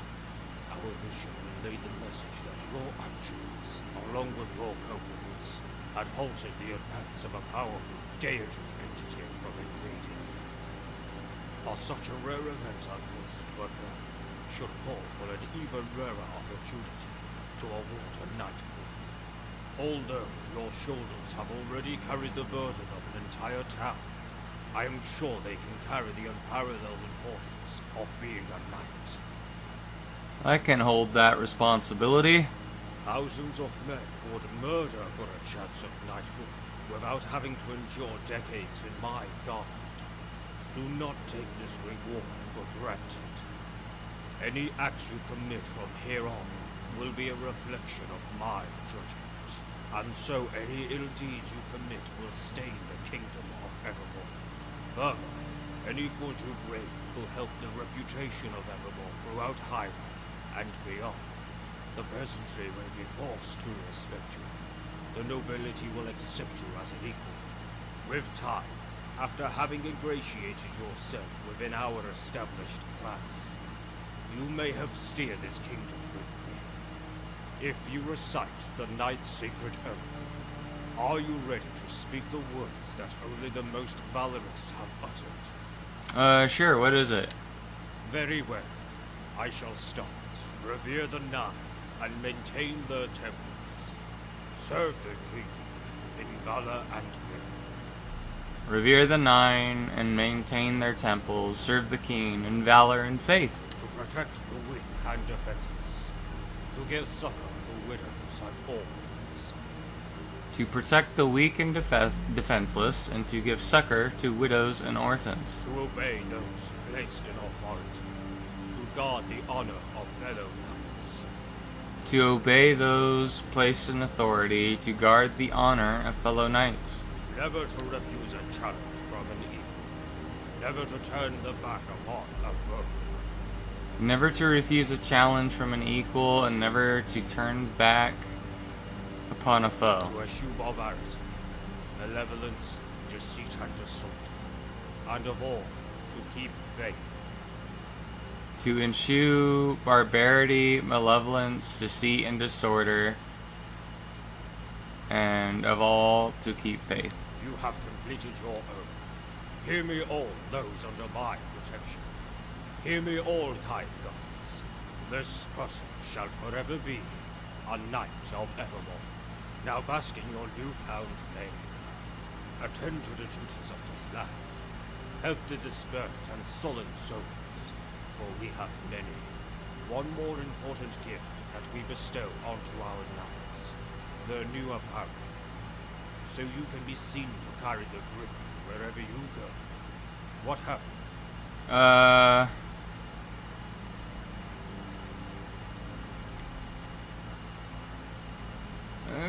Our mission relayed the message that your actions, along with your competence, had halted the advance of a powerful deity entity from invading. For such a rare event as this to occur, should call for an even rarer opportunity to award a knighthood. Although your shoulders have already carried the burden of an entire town, I am sure they can carry the unparalleled importance of being a knight. I can hold that responsibility. Thousands of men would murder for a chance of knighthood without having to endure decades in my garden. Do not take this reward for granted. Any act you commit from here on will be a reflection of my judgment, and so any ill deed you commit will stain the kingdom of Evermore. Further, any good you bring will help the reputation of Evermore throughout Hyrule and beyond. The peasantry may be forced to respect you. The nobility will accept you as an equal. With time, after having ingratiated yourself within our established class, you may have steered this kingdom with me. If you recite the Knight's sacred oath, are you ready to speak the words that only the most valorous have uttered? Sure, what is it? Very well. I shall start. Revere the Nine and maintain their temples. Serve the king in valor and faith. Revere the Nine and maintain their temples. Serve the king in valor and faith. To protect the weak and defenseless. To give succor to widows and orphans. To protect the weak and defenseless, and to give succor to widows and orphans. To obey those placed in authority. To guard the honor of fellow knights. To obey those placed in authority, to guard the honor of fellow knights. Never to refuse a challenge from an equal. Never to turn the back upon a foe. Never to refuse a challenge from an equal, and never to turn back upon a foe. To eschew barbarity, malevolence, deceit, and assault. And of all, to keep faith. To eschew barbarity, malevolence, deceit, and disorder, and of all, to keep faith. You have completed your oath. Hear me all, those under my protection. Hear me all, kind gods. This person shall forever be a knight of Evermore, now bask in your newfound fame. Attend to the duties of this land. Help the dispersed and sullen souls, for we have many. One more important gift that we bestow onto our knights, their new apparel, so you can be seen to carry the griffin wherever you go. What happened?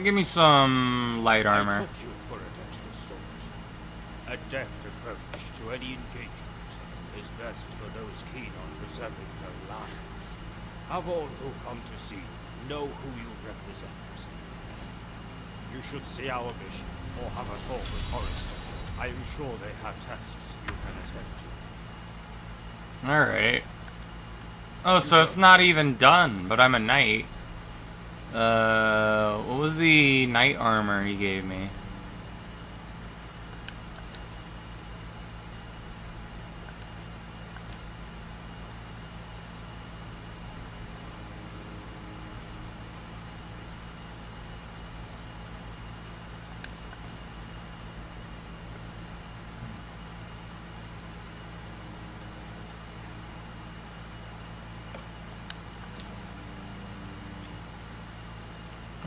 Give me some light I armor. took you for a dexterous sword. A deft approach to any engagement is best for those keen on preserving their lives. Have all who come to see know who you represent. You should see our mission, or have a talk with Forrester. I am sure they have tasks you can attend to. Alright. Oh, so it's not even done, but I'm a knight. What was the knight armor he gave me?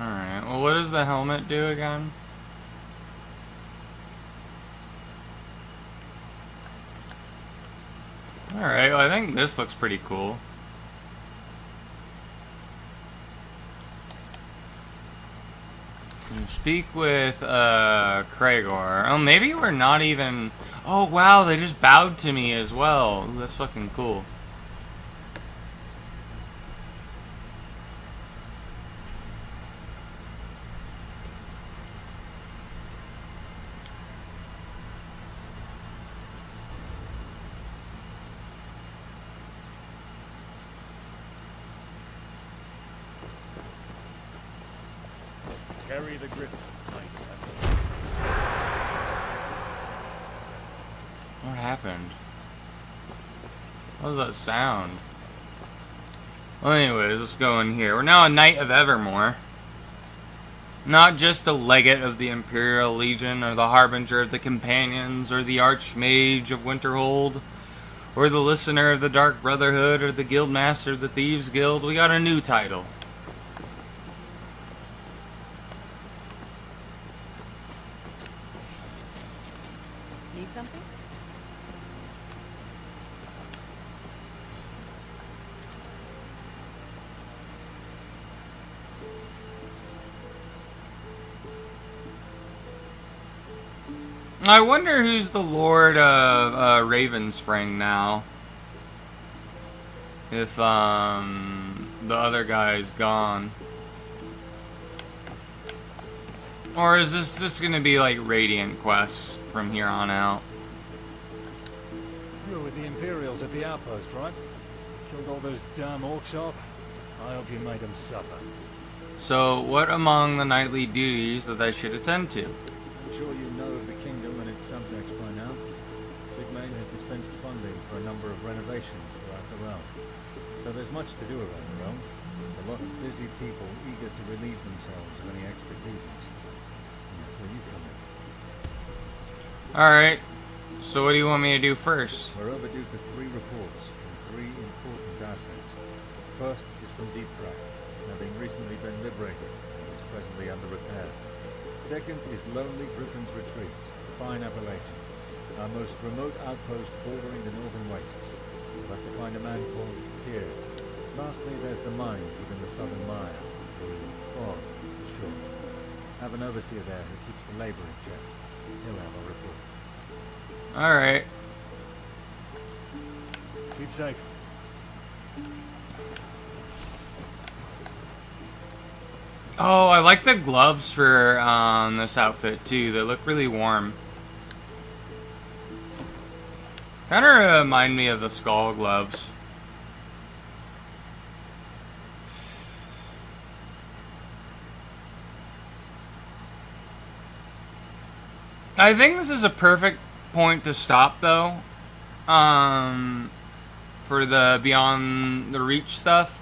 Alright, well, what does the helmet do again? Alright, well, I think this looks pretty cool. Speak with, Cragor. Oh, maybe we're not even... Oh, wow, they just bowed to me as well. Ooh, that's fucking cool. Carry the griffin, knight. What happened? What was that sound? Well, anyways, let's go in here. We're now a Knight of Evermore. Not just a legate of the Imperial Legion, or the Harbinger of the Companions, or the Archmage of Winterhold, or the Listener of the Dark Brotherhood, or the Guildmaster of the Thieves Guild. We got a new title. Need something? I wonder who's the Lord of Ravenspring now. If the other guy's gone. Or is this gonna be like Radiant quests from here on out? at the outpost, right? Killed all those damn orcs off? I hope you made them suffer. So, what among the nightly duties that I should attend to? I'm sure you know of the kingdom and its subjects by now. Sigmund has dispensed funding for a number of renovations throughout the realm. So there's much to do around the realm. A lot of busy people eager to relieve themselves of any extra duties. And that's where you come in. Alright, so what do you want me to do first? We're overdue for 3 reports from 3 important assets. First is from Deep Crack, having recently been liberated and is presently under repair. Second is Lonely Griffin's Retreat, a fine appellation. Our most remote outpost bordering the northern wastes. We'll have to find a man called Tyr. Lastly, there's the mines within the southern mire, the Bog, for short. Have an overseer there who keeps the labor in check. He'll have a report. Alright. Keep safe. Oh, I like the gloves for this outfit too. They look really warm. Kind of remind me of the skull gloves. I think this is a perfect point to stop though. For the Beyond the Reach stuff.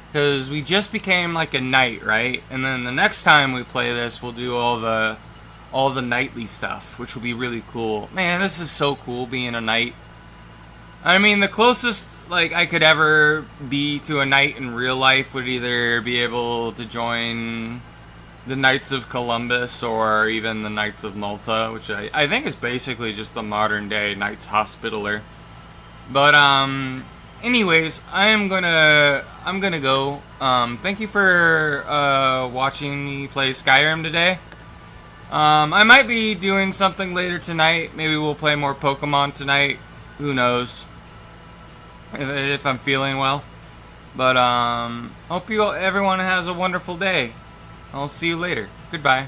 Because we just became like a knight, right? And then the next time we play this, we'll do all the knightly stuff, which will be really cool. Man, this is so cool being a knight. I mean, the closest like I could ever be to a knight in real life would either be able to join the Knights of Columbus or even the Knights of Malta, which I think is basically just the modern day Knights Hospitaller. But anyways, I'm gonna go. Thank you for watching me play Skyrim today. I might be doing something later tonight. Maybe we'll play more Pokemon tonight. Who knows? If I'm feeling well. But hope everyone has a wonderful day. I'll see you later. Goodbye.